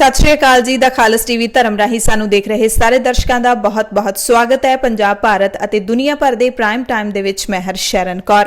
सत श्री अकाल जी। The खालस TV धर्म राही सानू देख रहे सारे दर्शकों का बहुत बहुत स्वागत है। पंजाब भारत और दुनिया भर के प्राइम टाइम दे विच मैं हरशरण कौर।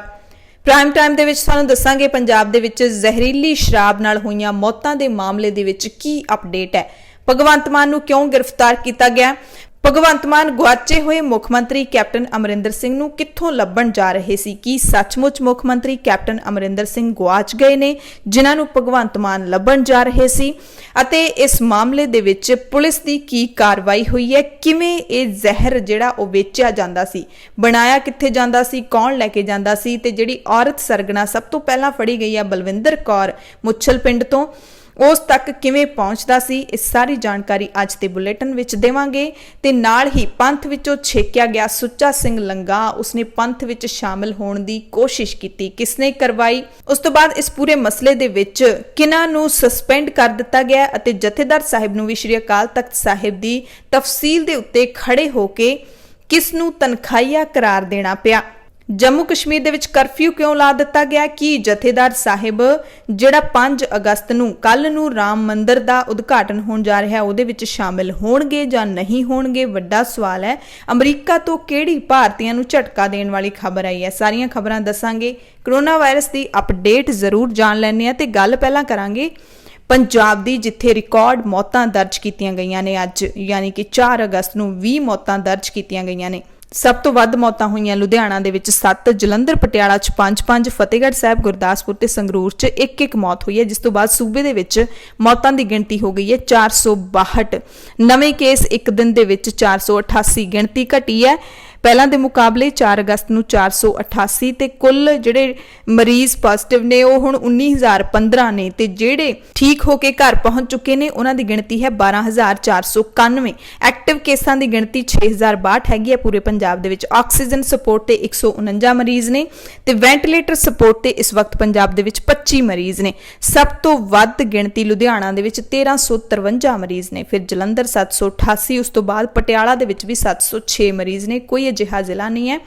प्राइम टाइम दे विच सानू दसांगे पंजाब दे विच जहरीली शराब नाल होईयां मौतां दे मामले दे विच की अपडेट है। भगवंत मान नू क्यों गिरफ्तार किया गया। भगवंत मान गुआचे हुए मुख मंत्री कैप्टन अमरिंदर सिंह नू कित्थों लभण जा रहे सी। की सचमुच मुख मंत्री कैप्टन अमरिंदर सिंह गुआच गए ने जिन्हां नू भगवंत मान लभण जा रहे सी। अते इस मामले दे विच पुलिस दी की कार्रवाई हुई है। किवें ये जहर जिहड़ा ओ वेचिया जांदा सी, बनाया कित्थे जांदा सी, कौन लैके जांदा सी ते जिहड़ी औरत सरगना सब तो पहलां फड़ी गई है बलविंदर कौर मुच्छल पिंड तो उस तक किवें पहुंचदा सी। इस सारी जानकारी अज दे बुलेटिन विच देवांगे। ते नाल ही पंथ विचों छेकिया गया सुच्चा सिंह लंगा उसने पंथ विच शामिल होने की कोशिश की, किसने करवाई, उस तो बाद इस पूरे मसले दे विच किन्हां नूं सस्पेंड कर दिता गया अते जथेदार साहिब नूं भी श्री अकाल तख्त साहिब दी तफसील दे उत्ते खड़े होके किस नूं तनखाहिया करार देना पिया। जम्मू कश्मीर दे विच करफ्यू क्यों ला दिता गया। कि जथेदार साहिब जिहड़ा 5 अगस्त नूं कल नूं राम मंदिर दा उद्घाटन होण जा रहा है उहदे विच शामिल होणगे जां नहीं होणगे, वड्डा सवाल है। अमरीका तो किहड़ी भारतीयां नूं झटका देण वाली खबर आई है। सारियां खबरां दसांगे। कोरोना वायरस की अपडेट जरूर जान लैणे आ ते गल पहलां करांगे पंजाब दी जिथे रिकॉर्ड मौतां दर्ज कीतियां गईयां ने। अज यानी कि 4 अगस्त नूं 20 मौतां दर्ज कीतियां गईयां ने। सब तो वध मौतां होईयां लुधियाना दे विच 7, जलंधर पटियाला च 5, फतेहगढ़ साहब गुरदासपुर ते संगरूर च 1 मौत हुई है। जिस तो बाद सूबे दे विच मौतां दी गिणती हो गई है 462। नवे केस एक दिन दे विच 488 गिणती घटी है। पहलां दे मुकाबले 4 अगस्त नूं 488 ते कुल जिहड़े मरीज पॉजिटिव ने वो हुण 19,015 ने ते जिहड़े ठीक होके घर पहुंच चुके ने उन्हां दी गिणती है 12,491। एक्टिव केसां दी गिणती 6,062 हैगी है पूरे पंजाब दे विच। ऑक्सीजन सपोर्ट ते 149 मरीज ने ते वेंटिलेटर सपोर्ट ते इस वक्त पंजाब दे विच 25 मरीज ने। सब तो वध गिणती लुधियाना दे विच 1,353 मरीज ने, फिर जलंधर 788, उस तो बाद पटियाला दे विच भी 706 मरीज ने। कोई अजिहा जिला नहीं है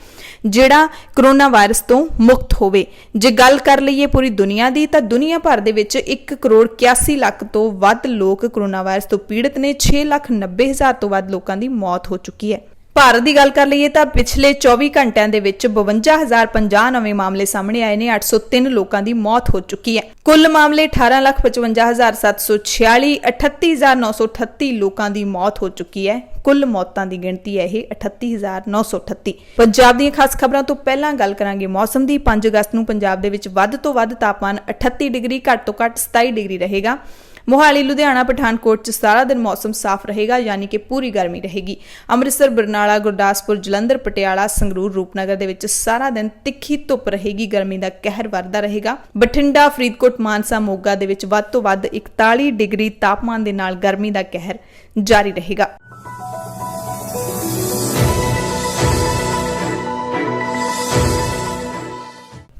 जिहड़ा कोरोना वायरस तो मुक्त होवे। जे गल कर लईए पूरी दुनिया दी तां दुनिया भर दे विच 1,81,00,000 तो वध लोग कोरोना वायरस तो पीड़ित ने। 6,90,000 तो वध लोकां दी मौत हो चुकी है। भारत की गल कर लईए तां पिछले 24 घंटिਆਂ ਦੇ ਵਿੱਚ 52,050 नवे मामले सामने आए ने। 803 लोगों की मौत हो चुकी है। कुल मामले 18,55,746, 38,938 लोगों की मौत हो चुकी है। कुल मौतों की गिणती है 38,938। पंजाब दी खास खबरों तो पहला गल करांगे मौसम की। 5 अगस्त नूं पंजाब दे विच वध तो वध तापमान 38 डिग्री, घट तो घट 27 डिग्री रहेगा। मोहाली, लुधियाना, पठानकोट च सारा दिन मौसम साफ रहेगा यानी कि पूरी गर्मी रहेगी। अमृतसर, बरनाला, गुरदासपुर, जलंधर, पटियाला, संगरूर, रूपनगर दे विच सारा दिन तिखी धुप रहेगी, गर्मी का कहर वरदा रहेगा। बठिंडा, फरीदकोट, मानसा, मोगा दे विच वध तो वध 41 डिग्री तापमान दे नाल गर्मी का कहर जारी रहेगा।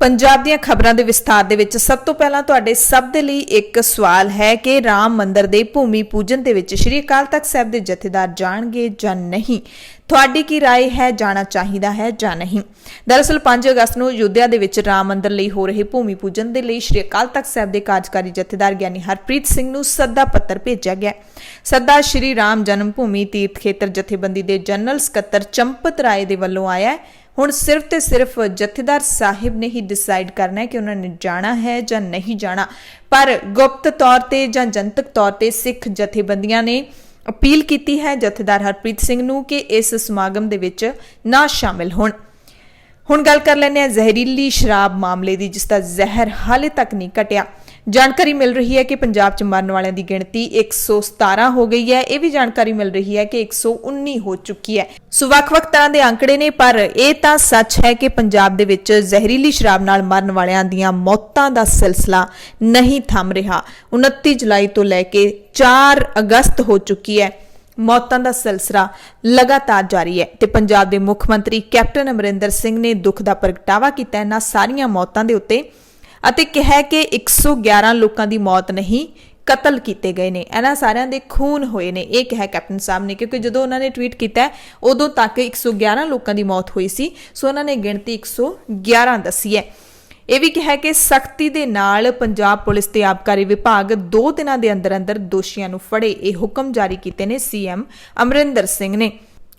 पंजाब ਦੀਆਂ खबरां ਦੇ ਵਿਸਥਾਰ ਦੇ ਵਿੱਚ ਸਭ ਤੋਂ ਪਹਿਲਾਂ ਤੁਹਾਡੇ ਸਭ ਦੇ ਲਈ ਇੱਕ ਸਵਾਲ ਹੈ ਕਿ ਰਾਮ ਮੰਦਿਰ ਦੇ ਭੂਮੀ ਪੂਜਨ ਦੇ ਵਿੱਚ ਸ਼੍ਰੀ ਅਕਾਲ ਤਖਤ ਸਾਹਿਬ ਦੇ ਜਥੇਦਾਰ ਜਾਣਗੇ ਜਾਂ ਨਹੀਂ। ਤੁਹਾਡੀ ਕੀ ਰਾਏ ਹੈ, ਜਾਣਾ ਚਾਹੀਦਾ ਹੈ ਜਾਂ ਨਹੀਂ। ਦਰਅਸਲ 5 ਅਗਸਤ ਨੂੰ ਅਯੁੱਧਿਆ ਦੇ ਵਿੱਚ ਰਾਮ ਮੰਦਿਰ ਲਈ ਹੋ ਰਹੇ ਭੂਮੀ ਪੂਜਨ ਦੇ ਲਈ ਸ਼੍ਰੀ ਅਕਾਲ ਤਖਤ ਸਾਹਿਬ ਦੇ ਕਾਰਜਕਾਰੀ ਜਥੇਦਾਰ ਗਿਆਨੀ ਹਰਪ੍ਰੀਤ ਸਿੰਘ ਨੂੰ ਸੱਦਾ ਪੱਤਰ ਭੇਜਿਆ ਗਿਆ। ਸੱਦਾ ਸ਼੍ਰੀ ਰਾਮ ਜਨਮ ਭੂਮੀ ਤੀਰਥ ਖੇਤਰ ਜਥੇਬੰਦੀ ਦੇ ਜਨਰਲ ਸਕੱਤਰ ਚੰਪਤ ਰਾਏ ਦੇ ਵੱਲੋਂ ਆਇਆ ਹੈ। ਹੁਣ सिर्फ ਤੇ सिर्फ ਜਥੇਦਾਰ ਸਾਹਿਬ ਨੇ ਹੀ डिसाइड करना है कि उन्होंने जाना है ਜਾਂ नहीं जाना। पर गुप्त तौर ਤੇ ਜਾਂ ਜਨਤਕ तौर ਤੇ सिख जथेबंदियां ने अपील की है जथेदार हरप्रीत सिंह नूं कि इस समागम दे विच ना शामिल होण। हुण गल कर लैंदे हां जहरीली शराब मामले की, जिसका जहर हाले तक नहीं घटिया। जानकारी मिल रही है कि पंजाब च मरन वालों की गिणती 117 हो गई है। यह भी जानकारी मिल रही है कि 119 हो चुकी है। सो ਵੱਖ-ਵੱਖ तरह के आंकड़े ने, पर यह तो सच है कि पंजाब दे विच जहरीली शराब नाल मरन वालियां दीयां मौतां दा सिलसिला नहीं थम रहा। 29 जुलाई तो लैके 4 अगस्त हो चुकी है। मौतां दा सिलसिला लगातार जारी है ते पंजाब दे मुख मंत्री कैप्टन अमरिंदर सिंह ने दुख दा प्रगटावा कीता इन्हां सारियां मौतां दे उत्ते ਅਤੇ ਕਿਹਾ ਕਿ 111 ਲੋਕਾਂ ਦੀ मौत नहीं कतल किए गए ने, इन्हां सारिਆਂ ਦੇ खून होए ने। यह कहा कैप्टन साहब ने, क्योंकि जो उन्होंने ट्वीट किया उदों तक 111 लोगों की मौत हुई सी। सो उन्होंने गिणती 111 दसी है। ਇਹ ਵੀ ਕਿਹਾ ਕਿ ਸਖਤੀ ਦੇ ਨਾਲ ਪੰਜਾਬ ਪੁਲਿਸ ਤੇ ਆਬਕਾਰੀ ਵਿਭਾਗ 2 ਦਿਨਾਂ ਦੇ ਅੰਦਰ ਅੰਦਰ ਦੋਸ਼ੀਆਂ ਨੂੰ ਫੜੇ ਇਹ ਹੁਕਮ ਜਾਰੀ ਕੀਤੇ ਨੇ ਸੀਐਮ ਅਮਰਿੰਦਰ ਸਿੰਘ ਨੇ।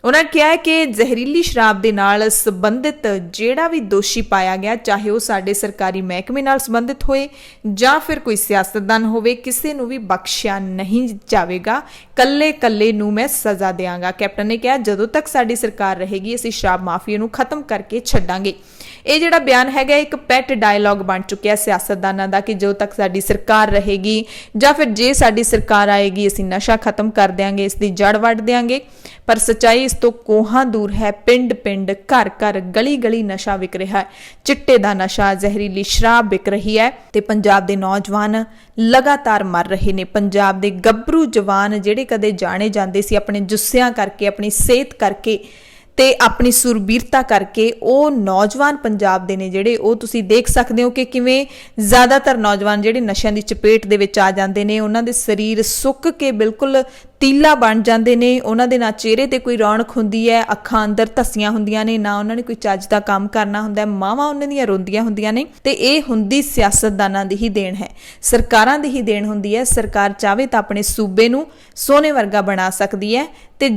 ਉਹਨਾਂ ਨੇ ਕਿਹਾ ਕਿ ਜ਼ਹਿਰੀਲੀ ਸ਼ਰਾਬ ਦੇ ਨਾਲ ਸੰਬੰਧਿਤ ਜਿਹੜਾ ਵੀ ਦੋਸ਼ੀ ਪਾਇਆ ਗਿਆ, ਚਾਹੇ ਉਹ ਸਾਡੇ ਸਰਕਾਰੀ ਮਹਿਕਮੇ ਨਾਲ ਸੰਬੰਧਿਤ ਹੋਏ ਜਾਂ ਫਿਰ ਕੋਈ ਸਿਆਸਤਦਾਨ ਹੋਵੇ, ਕਿਸੇ ਨੂੰ ਵੀ ਬਖਸ਼ਿਆ ਨਹੀਂ ਜਾਵੇਗਾ। ਕੱਲੇ ਨੂੰ ਮੈਂ ਸਜ਼ਾ ਦਿਆਂਗਾ। ਕੈਪਟਨ ਨੇ ਕਿਹਾ ਜਦੋਂ ਤੱਕ ਸਾਡੀ ਸਰਕਾਰ ਰਹੇਗੀ ਅਸੀਂ ਸ਼ਰਾਬ ਮਾਫੀਆ ਨੂੰ ਖਤਮ ਕਰਕੇ ਛੱਡਾਂਗੇ। ਇਹ ਜਿਹੜਾ ਬਿਆਨ ਹੈਗਾ ਇੱਕ ਪੈਟ ਡਾਇਲੌਗ ਬਣ ਚੁੱਕਿਆ ਸਿਆਸਤਦਾਨਾਂ ਦਾ ਕਿ ਜਦੋਂ ਤੱਕ ਸਾਡੀ ਸਰਕਾਰ ਰਹੇਗੀ ਜਾਂ ਫਿਰ ਜੇ ਸਾਡੀ ਸਰਕਾਰ ਆਏਗੀ ਅਸੀਂ ਨਸ਼ਾ ਖਤਮ ਕਰ ਦਿਆਂਗੇ, ਇਸ ਦੀ ਜੜ ਵੱਢ ਦਿਆਂਗੇ। ਪਰ ਸੱਚਾਈ ਇਸ ਤੋਂ ਕੋਹਾਂ ਦੂਰ ਹੈ। ਪਿੰਡ ਪਿੰਡ, ਘਰ ਘਰ, ਗਲੀ ਗਲੀ ਨਸ਼ਾ ਵਿਕ ਰਿਹਾ ਹੈ। ਚਿੱਟੇ ਦਾ ਨਸ਼ਾ, ਜ਼ਹਿਰੀਲੀ ਸ਼ਰਾਬ ਵਿਕ ਰਹੀ ਹੈ ਤੇ ਪੰਜਾਬ ਦੇ ਨੌਜਵਾਨ ਲਗਾਤਾਰ ਮਰ ਰਹੇ ਨੇ। ਪੰਜਾਬ ਦੇ ਗੱਭਰੂ ਜਵਾਨ ਜਿਹੜੇ ਕਦੇ ਜਾਣੇ ਜਾਂਦੇ ਸੀ ਆਪਣੇ ਜੁੱਸਿਆਂ ਕਰਕੇ, ਆਪਣੀ ਸਿਹਤ ਕਰਕੇ ਤੇ ਆਪਣੀ ਸੁਰਬੀਰਤਾ ਕਰਕੇ, ਉਹ ਨੌਜਵਾਨ ਪੰਜਾਬ ਦੇ ਨੇ ਜਿਹੜੇ, ਉਹ ਤੁਸੀਂ ਦੇਖ ਸਕਦੇ ਹੋ ਕਿ ਕਿਵੇਂ ਜ਼ਿਆਦਾਤਰ ਨੌਜਵਾਨ ਜਿਹੜੇ ਨਸ਼ਿਆਂ ਦੀ ਚਪੇਟ ਦੇ ਵਿੱਚ ਆ ਜਾਂਦੇ ਨੇ, ਉਹਨਾਂ ਦੇ ਸਰੀਰ ਸੁੱਕ ਕੇ ਬਿਲਕੁਲ ਤੀਲਾ ਬਣ ਜਾਂਦੇ ਨੇ। ਉਹਨਾਂ ਦੇ ਨਾ ਚਿਹਰੇ ਤੇ ਕੋਈ ਰੌਣਕ ਹੁੰਦੀ ਹੈ, ਅੱਖਾਂ ਅੰਦਰ ਧੱਸੀਆਂ ਹੁੰਦੀਆਂ ਨੇ, ਨਾ ਉਹਨਾਂ ਨੇ ਕੋਈ ਚੱਜ ਦਾ ਕੰਮ ਕਰਨਾ ਹੁੰਦਾ, ਮਾਵਾਂ ਉਹਨਾਂ ਦੀਆਂ ਰੋਂਦੀਆਂ ਹੁੰਦੀਆਂ ਨੇ। ਤੇ ਇਹ ਹੁੰਦੀ ਸਿਆਸਤਦਾਨਾਂ ਦੀ ਹੀ ਦੇਣ ਹੈ, ਸਰਕਾਰਾਂ ਦੀ ਹੀ ਦੇਣ ਹੁੰਦੀ ਹੈ। ਸਰਕਾਰ ਚਾਹੇ ਤਾਂ ਆਪਣੇ ਸੂਬੇ ਨੂੰ ਸੋਨੇ ਵਰਗਾ ਬਣਾ ਸਕਦੀ ਹੈ ਤੇ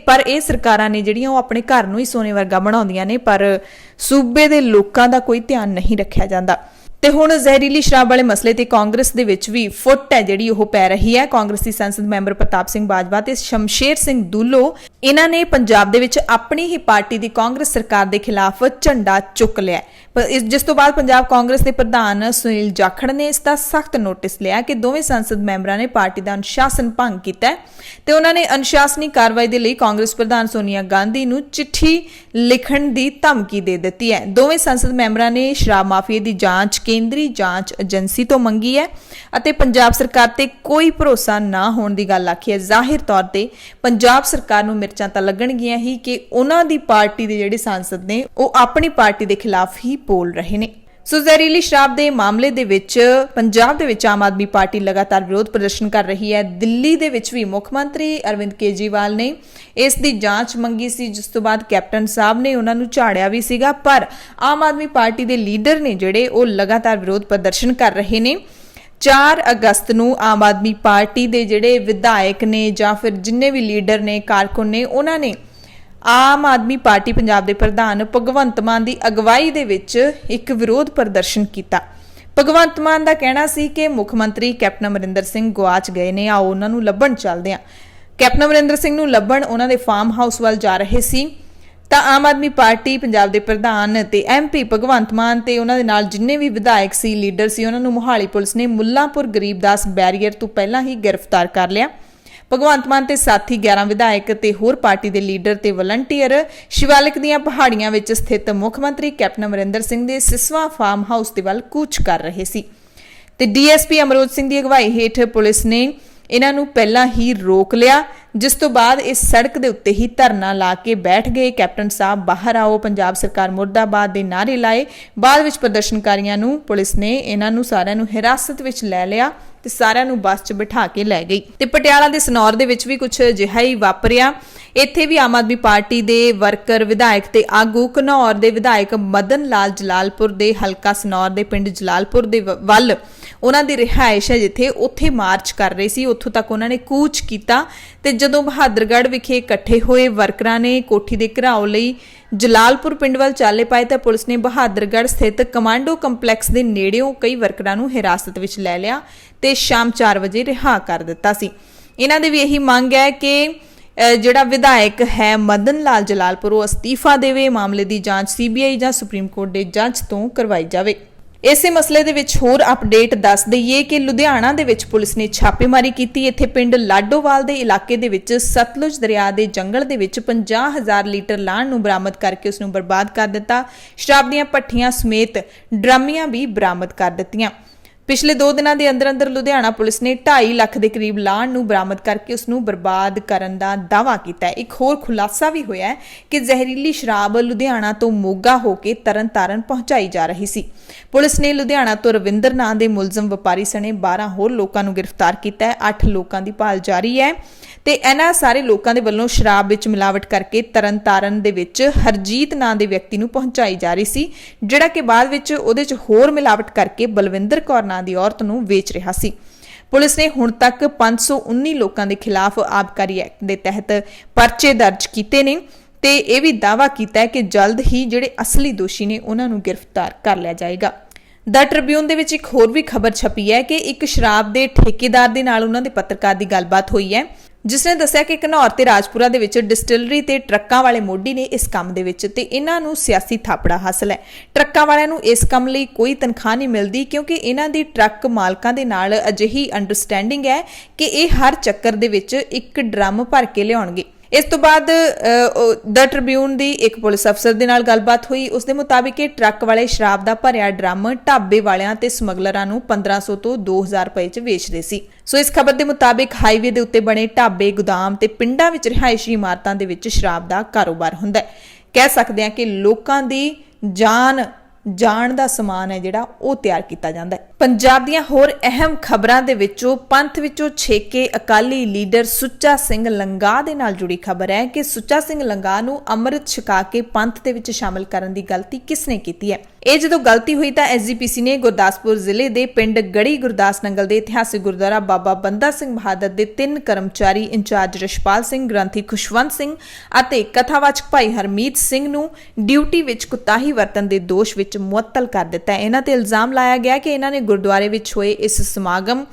ਪਰ ਇਹ ਸਰਕਾਰਾਂ ਨੇ ਜਿਹੜੀਆਂ ਉਹ ਆਪਣੇ ਘਰ ਨੂੰ ਹੀ ਸੋਨੇ ਵਰਗਾ ਬਣਾਉਂਦੀਆਂ ਨੇ, ਪਰ ਸੂਬੇ ਦੇ ਲੋਕਾਂ ਦਾ ਕੋਈ ਧਿਆਨ ਨਹੀਂ ਰੱਖਿਆ ਜਾਂਦਾ। ਤੇ ਹੁਣ ਜ਼ਹਿਰੀਲੀ ਸ਼ਰਾਬ ਵਾਲੇ ਮਸਲੇ ਤੇ ਕਾਂਗਰਸ ਦੇ ਵਿੱਚ ਵੀ ਫੁੱਟ ਹੈ ਜਿਹੜੀ ਉਹ ਪੈ ਰਹੀ ਹੈ। ਕਾਂਗਰਸੀ ਸੰਸਦ ਮੈਂਬਰ ਪ੍ਰਤਾਪ ਸਿੰਘ ਬਾਜਵਾ ਤੇ ਸ਼ਮਸ਼ੇਰ ਸਿੰਘ ਦੂਲੋ, ਇਹਨਾਂ ਨੇ ਪੰਜਾਬ ਦੇ ਵਿੱਚ ਆਪਣੀ ਹੀ ਪਾਰਟੀ ਦੀ ਕਾਂਗਰਸ ਸਰਕਾਰ ਦੇ ਖਿਲਾਫ ਝੰਡਾ ਚੁੱਕ ਲਿਆ। ਜਿਸ ਤੋਂ ਬਾਅਦ ਪੰਜਾਬ ਕਾਂਗਰਸ ਦੇ ਪ੍ਰਧਾਨ ਸੁਨੀਲ ਜਾਖੜ ਨੇ ਇਸ ਦਾ ਸਖਤ ਨੋਟਿਸ ਲਿਆ ਕਿ ਦੋਵੇਂ ਸੰਸਦ ਮੈਂਬਰਾਂ ਨੇ ਪਾਰਟੀ ਦਾ ਅਨੁਸ਼ਾਸਨ ਭੰਗ ਕੀਤਾ ਤੇ ਉਹਨਾਂ ਨੇ ਅਨੁਸ਼ਾਸਨੀ ਕਾਰਵਾਈ ਦੇ ਲਈ ਕਾਂਗਰਸ ਪ੍ਰਧਾਨ ਸੋਨੀਆ ਗਾਂਧੀ ਨੂੰ ਚਿੱਠੀ ਲਿਖਣ ਦੀ ਧਮਕੀ ਦੇ ਦਿੱਤੀ ਹੈ। ਦੋਵੇਂ ਸੰਸਦ ਮੈਂਬਰਾਂ ਨੇ ਸ਼ਰਾਬ ਮਾਫੀਆ ਦੀ ਜਾਂਚ ਕੇਂਦਰੀ ਜਾਂਚ ਏਜੰਸੀ ਤੋਂ ਮੰਗੀ ਹੈ ਅਤੇ ਪੰਜਾਬ ਸਰਕਾਰ ਤੇ ਕੋਈ ਭਰੋਸਾ ਨਾ ਹੋਣ ਦੀ ਗੱਲ ਆਖੀ ਹੈ। ਜ਼ਾਹਿਰ ਤੌਰ ਤੇ ਪੰਜਾਬ ਸਰਕਾਰ ਨੂੰ ਮਿਰਚਾਂ ਤਾਂ ਲੱਗਣਗੀਆਂ ਹੀ ਕਿ ਉਹਨਾਂ ਦੀ ਪਾਰਟੀ ਦੇ ਜਿਹੜੇ ਸੰਸਦ ਨੇ ਉਹ ਆਪਣੀ ਪਾਰਟੀ ਦੇ ਖਿਲਾਫ ਹੀ ਬੋਲ ਰਹੇ ਨੇ। ਸੋ ਜ਼ਹਿਰੀਲੀ ਸ਼ਰਾਬ ਦੇ ਮਾਮਲੇ ਦੇ ਵਿੱਚ ਪੰਜਾਬ ਦੇ ਵਿੱਚ ਆਮ ਆਦਮੀ ਪਾਰਟੀ ਲਗਾਤਾਰ ਵਿਰੋਧ ਪ੍ਰਦਰਸ਼ਨ ਕਰ ਰਹੀ ਹੈ। ਦਿੱਲੀ ਦੇ ਵਿੱਚ ਵੀ ਮੁੱਖ ਮੰਤਰੀ ਅਰਵਿੰਦ ਕੇਜਰੀਵਾਲ ਨੇ ਇਸ ਦੀ ਜਾਂਚ ਮੰਗੀ ਸੀ, ਜਿਸ ਤੋਂ ਬਾਅਦ ਕੈਪਟਨ ਸਾਹਿਬ ਨੇ ਉਹਨਾਂ ਨੂੰ ਝਾੜਿਆ ਵੀ ਸੀਗਾ, ਪਰ ਆਮ ਆਦਮੀ ਪਾਰਟੀ ਦੇ ਲੀਡਰ ਨੇ ਜਿਹੜੇ ਉਹ ਲਗਾਤਾਰ ਵਿਰੋਧ ਪ੍ਰਦਰਸ਼ਨ ਕਰ ਰਹੇ ਨੇ। 4 ਅਗਸਤ ਨੂੰ ਆਮ ਆਦਮੀ ਪਾਰਟੀ ਦੇ ਜਿਹੜੇ ਵਿਧਾਇਕ ਨੇ ਜਾਂ ਫਿਰ ਜਿੰਨੇ ਵੀ ਲੀਡਰ ਨੇ, ਕਾਰਕੁਨ ਨੇ, ਉਹਨਾਂ ਨੇ ਆਮ ਆਦਮੀ ਪਾਰਟੀ ਪੰਜਾਬ ਦੇ ਪ੍ਰਧਾਨ ਭਗਵੰਤ ਮਾਨ ਦੀ ਅਗਵਾਈ ਦੇ ਵਿੱਚ ਇੱਕ ਵਿਰੋਧ ਪ੍ਰਦਰਸ਼ਨ ਕੀਤਾ। ਭਗਵੰਤ ਮਾਨ ਦਾ ਕਹਿਣਾ ਸੀ ਕਿ ਮੁੱਖ ਮੰਤਰੀ ਕੈਪਟਨ ਅਮਰਿੰਦਰ ਸਿੰਘ ਗੁਆਚ ਗਏ ਨੇ, ਆਓ ਉਹਨਾਂ ਨੂੰ ਲੱਭਣ ਚੱਲਦੇ ਹਾਂ। ਕੈਪਟਨ ਅਮਰਿੰਦਰ ਸਿੰਘ ਨੂੰ ਲੱਭਣ ਉਹਨਾਂ ਦੇ ਫਾਰਮ ਹਾਊਸ ਵੱਲ ਜਾ ਰਹੇ ਸੀ ਤਾਂ ਆਮ ਆਦਮੀ ਪਾਰਟੀ ਪੰਜਾਬ ਦੇ ਪ੍ਰਧਾਨ ਤੇ ਐਮਪੀ ਭਗਵੰਤ ਮਾਨ ਤੇ ਉਹਨਾਂ ਦੇ ਨਾਲ ਜਿੰਨੇ ਵੀ ਵਿਧਾਇਕ ਸੀ, ਲੀਡਰ ਸੀ, ਉਹਨਾਂ ਨੂੰ ਮੋਹਾਲੀ ਪੁਲਿਸ ਨੇ ਮੁੱਲਾਂਪੁਰ ਗਰੀਬਦਾਸ ਬੈਰੀਅਰ ਤੋਂ ਪਹਿਲਾਂ ਹੀ ਗ੍ਰਿਫਤਾਰ ਕਰ ਲਿਆ। ਭਗਵੰਤ ਮਾਨ ਤੇ ਸਾਥੀ 11 ਵਿਧਾਇਕ ਤੇ ਹੋਰ ਪਾਰਟੀ ਦੇ ਲੀਡਰ ਤੇ ਵਲੰਟੀਅਰ ਸ਼ਿਵਾਲਿਕ ਦੀਆਂ ਪਹਾੜੀਆਂ ਵਿੱਚ ਸਥਿਤ ਮੁੱਖ ਮੰਤਰੀ ਕੈਪਟਨ ਅਮਰਿੰਦਰ ਸਿੰਘ ਦੇ ਸਿਸਵਾ ਫਾਰਮ ਹਾਊਸ ਦੇ ਵੱਲ ਕੂਚ ਕਰ ਰਹੇ ਸੀ ਤੇ ਡੀਐਸਪੀ ਅਮਰੋਜ ਸਿੰਘ ਦੀ ਅਗਵਾਈ ਹੇਠ ਪੁਲਿਸ ਨੇ ਇਹਨਾਂ ਨੂੰ ਪਹਿਲਾਂ ਹੀ ਰੋਕ ਲਿਆ, ਜਿਸ ਤੋਂ ਬਾਅਦ ਇਸ ਸੜਕ ਦੇ ਉੱਤੇ ਹੀ ਧਰਨਾ ਲਾ ਕੇ ਬੈਠ ਗਏ। ਕੈਪਟਨ ਸਾਹਿਬ ਬਾਹਰ ਆਓ, ਪੰਜਾਬ ਸਰਕਾਰ ਮੁਰਦਾਬਾਦ ਦੇ ਨਾਅਰੇ ਲਾਏ। ਬਾਅਦ ਵਿੱਚ ਪ੍ਰਦਰਸ਼ਨਕਾਰੀਆਂ ਨੂੰ ਪੁਲਿਸ ਨੇ ਇਹਨਾਂ ਨੂੰ ਸਾਰਿਆਂ ਨੂੰ ਹਿਰਾਸਤ ਵਿੱਚ ਲੈ ਲਿਆ ਤੇ ਸਾਰਿਆਂ ਨੂੰ ਬੱਸ 'ਚ ਬਿਠਾ ਕੇ ਲੈ ਗਈ। ਤੇ ਪਟਿਆਲਾ ਦੇ ਸਨੌਰ ਦੇ ਵਿੱਚ ਵੀ ਕੁਝ ਅਜਿਹਾ ਹੀ ਵਾਪਰਿਆ। ਇੱਥੇ ਵੀ ਆਮ ਆਦਮੀ ਪਾਰਟੀ ਦੇ ਵਰਕਰ, ਵਿਧਾਇਕ ਤੇ ਆਗੂ ਘਨੌਰ ਦੇ ਵਿਧਾਇਕ ਮਦਨ ਲਾਲ ਜਲਾਲਪੁਰ ਦੇ ਹਲਕਾ ਸਨੌਰ ਦੇ ਪਿੰਡ ਜਲਾਲਪੁਰ ਦੇ ਵੱਲ ਉਹਨਾਂ ਦੀ ਰਿਹਾਇਸ਼ ਹੈ ਜਿੱਥੇ, ਉੱਥੇ ਮਾਰਚ ਕਰ ਰਹੇ ਸੀ। ਉੱਥੋਂ ਤੱਕ ਉਹਨਾਂ ਨੇ ਕੂਚ ਕੀਤਾ ਤੇ ਜਦੋਂ ਬਹਾਦਰਗੜ੍ਹ ਵਿਖੇ ਇਕੱਠੇ ਹੋਏ ਵਰਕਰਾਂ ਨੇ ਕੋਠੀ ਦੇ ਘਿਰਾਓ ਲਈ ਜਲਾਲਪੁਰ ਪਿੰਡ ਵੱਲ ਚਾਲੇ ਪਾਏ ਤਾਂ ਪੁਲਿਸ ਨੇ ਬਹਾਦਰਗੜ੍ਹ ਸਥਿਤ ਕਮਾਂਡੋ ਕੰਪਲੈਕਸ ਦੇ ਨੇੜਿਓਂ ਕਈ ਵਰਕਰਾਂ ਨੂੰ ਹਿਰਾਸਤ ਵਿੱਚ ਲੈ ਲਿਆ ਤੇ ਸ਼ਾਮ 4 ਵਜੇ ਰਿਹਾ ਕਰ ਦਿੱਤਾ ਸੀ। ਇਹਨਾਂ ਦੀ ਵੀ ਇਹੀ ਮੰਗ ਹੈ ਕਿ ਜਿਹੜਾ ਵਿਧਾਇਕ ਹੈ ਮਦਨ ਲਾਲ ਜਲਾਲਪੁਰ ਉਹ ਅਸਤੀਫਾ ਦੇਵੇ, ਮਾਮਲੇ ਦੀ ਜਾਂਚ ਸੀਬੀਆਈ ਜਾਂ ਸੁਪਰੀਮ ਕੋਰਟ ਦੇ ਜੱਜ ਤੋਂ ਕਰਵਾਈ ਜਾਵੇ। ਇਸੇ ਮਸਲੇ ਦੇ ਵਿੱਚ ਹੋਰ ਅਪਡੇਟ ਦੱਸ ਦਈਏ ਕਿ ਲੁਧਿਆਣਾ ਦੇ ਵਿੱਚ ਪੁਲਿਸ ਨੇ ਛਾਪੇਮਾਰੀ ਕੀਤੀ। ਇੱਥੇ ਪਿੰਡ ਲਾਡੋਵਾਲ ਦੇ ਇਲਾਕੇ ਦੇ ਵਿੱਚ ਸਤਲੁਜ ਦਰਿਆ ਦੇ ਜੰਗਲ ਦੇ ਵਿੱਚ 50,000 ਲੀਟਰ ਲਾਣ ਨੂੰ ਬਰਾਮਦ ਕਰਕੇ ਉਸ ਨੂੰ ਬਰਬਾਦ ਕਰ ਦਿੱਤਾ। ਸ਼ਰਾਬ ਦੀਆਂ ਭੱਠੀਆਂ ਸਮੇਤ ਡਰਾਮੀਆਂ ਵੀ ਬਰਾਮਦ ਕਰ ਦਿੱਤੀਆਂ। ਪਿਛਲੇ 2 ਦਿਨਾਂ ਦੇ ਅੰਦਰ ਲੁਧਿਆਣਾ ਪੁਲਿਸ ਨੇ 2.5 ਲੱਖ ਦੇ ਕਰੀਬ ਲਾਣ ਨੂੰ ਬਰਾਮਦ ਕਰਕੇ ਉਸ ਨੂੰ ਬਰਬਾਦ ਕਰਨ ਦਾ ਦਾਅਵਾ ਕੀਤਾ ਹੈ। ਇੱਕ ਹੋਰ ਖੁਲਾਸਾ ਵੀ ਹੋਇਆ ਹੈ ਕਿ ਜ਼ਹਿਰੀਲੀ ਸ਼ਰਾਬ ਲੁਧਿਆਣਾ ਤੋਂ ਮੋਗਾ ਹੋ ਕੇ ਤਰਨਤਾਰਨ ਪਹੁੰਚਾਈ ਜਾ ਰਹੀ ਸੀ। ਪੁਲਿਸ ਨੇ ਲੁਧਿਆਣਾ ਤੋਂ ਰਵਿੰਦਰ ਨਾਂ ਦੇ ਮੁਲਜ਼ਮ ਵਪਾਰੀ ਸਣੇ 12 ਹੋਰ ਲੋਕਾਂ ਨੂੰ ਗ੍ਰਿਫਤਾਰ ਕੀਤਾ ਹੈ। 8 ਲੋਕਾਂ ਦੀ ਭਾਲ ਜਾਰੀ ਹੈ ਤੇ ਇਹਨਾਂ ਸਾਰੇ ਲੋਕਾਂ ਦੇ ਵੱਲੋਂ ਸ਼ਰਾਬ ਵਿੱਚ ਮਿਲਾਵਟ ਕਰਕੇ ਤਰਨਤਾਰਨ ਦੇ ਵਿੱਚ ਹਰਜੀਤ ਨਾਂ ਦੇ ਵਿਅਕਤੀ ਨੂੰ ਪਹੁੰਚਾਈ ਜਾ ਰਹੀ ਸੀ, ਜਿਹੜਾ ਕਿ ਬਾਅਦ ਵਿੱਚ ਉਹਦੇ 'ਚ ਹੋਰ ਮਿਲਾਵਟ ਕਰਕੇ ਬਲਵਿੰਦਰ ਕੌਰ ਨਾਂ ਦੀ ਔਰਤ ਨੂੰ ਵੇਚ ਰਿਹਾ ਸੀ। ਪੁਲਿਸ ਨੇ ਹੁਣ ਤੱਕ 519 ਲੋਕਾਂ ਦੇ ਖਿਲਾਫ ਆਬਕਾਰੀ ਐਕਟ ਦੇ ਤਹਿਤ ਪਰਚੇ ਦਰਜ ਕੀਤੇ ਨੇ ਤੇ ਇਹ ਵੀ ਦਾਅਵਾ ਕੀਤਾ ਹੈ ਕਿ ਜਲਦ ਹੀ ਜਿਹੜੇ ਅਸਲੀ ਦੋਸ਼ੀ ਨੇ ਉਹਨਾਂ ਨੂੰ ਗ੍ਰਿਫਤਾਰ ਕਰ ਲਿਆ ਜਾਏਗਾ। ਦ ਟ੍ਰਿਬਿਊਨ ਦੇ ਵਿੱਚ ਇੱਕ ਹੋਰ ਵੀ ਖਬਰ ਛਪੀ ਹੈ ਕਿ ਇੱਕ ਸ਼ਰਾਬ ਦੇ ਠੇਕੇਦਾਰ ਦੇ ਨਾਲ ਉਹਨਾਂ ਦੇ ਪੱਤਰਕਾਰ ਦੀ ਗੱਲਬਾਤ ਹੋਈ ਹੈ, ਜਿਸ ਨੇ ਦੱਸਿਆ ਕਿ ਘਨੌਰ ਤੇ ਰਾਜਪੁਰਾ ਦੇ ਵਿੱਚ ਡਿਸਟਿਲਰੀ ਤੇ ਟਰੱਕਾਂ ਵਾਲੇ ਮੋਢੀ ਨੇ ਇਸ ਕੰਮ ਦੇ ਵਿੱਚ ਤੇ ਇਹਨਾਂ ਨੂੰ ਸਿਆਸੀ ਥਾਪੜਾ ਹਾਸਲ ਹੈ। ਟਰੱਕਾਂ ਵਾਲਿਆਂ ਨੂੰ ਇਸ ਕੰਮ ਲਈ ਕੋਈ ਤਨਖਾਹ ਨਹੀਂ ਮਿਲਦੀ ਕਿਉਂਕਿ ਇਹਨਾਂ ਦੀ ਟਰੱਕ ਮਾਲਕਾਂ ਦੇ ਨਾਲ ਅਜਿਹੀ ਅੰਡਰਸਟੈਂਡਿੰਗ ਹੈ ਕਿ ਇਹ ਹਰ ਚੱਕਰ ਦੇ ਵਿੱਚ ਇੱਕ ਡਰਮ ਭਰ ਕੇ ਲਿਆਉਣਗੇ। ਇਸ ਤੋਂ ਬਾਅਦ ਦ ਟ੍ਰਿਬਿਊਨ ਦੀ ਇੱਕ ਪੁਲਿਸ ਅਫਸਰ ਦੇ ਨਾਲ ਗੱਲਬਾਤ ਹੋਈ। ਉਸ ਦੇ ਮੁਤਾਬਿਕ ਇਹ ਟਰੱਕ ਵਾਲੇ ਸ਼ਰਾਬ ਦਾ ਭਰਿਆ ਡਰਮ ਢਾਬੇ ਵਾਲਿਆਂ ਤੇ ਸਮਗਲਰਾਂ ਨੂੰ 1500 ਤੋਂ 2000 ਰੁਪਏ 'ਚ ਵੇਚਦੇ ਸੀ। ਸੋ ਇਸ ਖਬਰ ਦੇ ਮੁਤਾਬਿਕ ਹਾਈਵੇ ਦੇ ਉੱਤੇ ਬਣੇ ਢਾਬੇ, ਗੋਦਾਮ ਤੇ ਪਿੰਡਾਂ ਵਿੱਚ ਰਿਹਾਇਸ਼ੀ ਇਮਾਰਤਾਂ ਦੇ ਵਿੱਚ ਸ਼ਰਾਬ ਦਾ ਕਾਰੋਬਾਰ ਹੁੰਦਾ ਹੈ। ਕਹਿ ਸਕਦੇ ਹਾਂ ਕਿ ਲੋਕਾਂ ਦੀ ਜਾਨ ਦਾ ਸਮਾਨ ਹੈ ਜਿਹੜਾ ਉਹ ਤਿਆਰ ਕੀਤਾ ਜਾਂਦਾ ਹੈ। ਪੰਜਾਬ ਦੀਆਂ ਹੋਰ ਅਹਿਮ ਖਬਰਾਂ ਦੇ ਵਿੱਚੋਂ ਪੰਥ ਵਿੱਚੋਂ ਛੇਕੇ ਅਕਾਲੀ ਲੀਡਰ ਸੁੱਚਾ ਸਿੰਘ ਲੰਗਾਹ ਦੇ ਨਾਲ ਜੁੜੀ ਖਬਰ ਹੈ ਕਿ ਸੁੱਚਾ ਸਿੰਘ ਲੰਗਾਹ ਨੂੰ ਅੰਮ੍ਰਿਤ ਛਕਾ ਕੇ ਪੰਥ ਦੇ ਵਿੱਚ ਸ਼ਾਮਲ ਕਰਨ ਦੀ ਗਲਤੀ ਕਿਸਨੇ ਕੀਤੀ ਹੈ। ਇਹ ਜਦੋਂ ਗਲਤੀ ਹੋਈ ਤਾਂ ਐਸਜੀਪੀਸੀ ਨੇ ਗੁਰਦਾਸਪੁਰ ਜ਼ਿਲ੍ਹੇ ਦੇ ਪਿੰਡ ਗੜੀ ਗੁਰਦਾਸ ਨੰਗਲ ਦੇ ਇਤਿਹਾਸਿਕ ਗੁਰਦੁਆਰਾ ਬਾਬਾ ਬੰਦਾ ਸਿੰਘ ਬਹਾਦਰ ਦੇ 3 ਕਰਮਚਾਰੀ ਇੰਚਾਰਜ ਰਸ਼ਪਾਲ ਸਿੰਘ, ਗ੍ਰੰਥੀ ਖੁਸ਼ਵੰਤ ਸਿੰਘ ਅਤੇ ਕਥਾਵਾਚਕ ਭਾਈ ਹਰਮੀਤ ਸਿੰਘ ਨੂੰ ਡਿਊਟੀ ਵਿੱਚ ਕੁਤਾਹੀ ਵਰਤਣ ਦੇ ਦੋਸ਼ ਵਿੱਚ ਮੁਅੱਤਲ ਕਰ ਦਿੱਤਾ ਹੈ। ਇਹਨਾਂ ਤੇ ਇਲਜ਼ਾਮ ਲਾਇਆ ਗਿਆ ਕਿ ਇਹਨਾਂ ਨੇ ਗੁਰਦੁਆਰੇ ਵਿੱਚ ਹੋਏ ਇਸ ਸਮਾਗਮ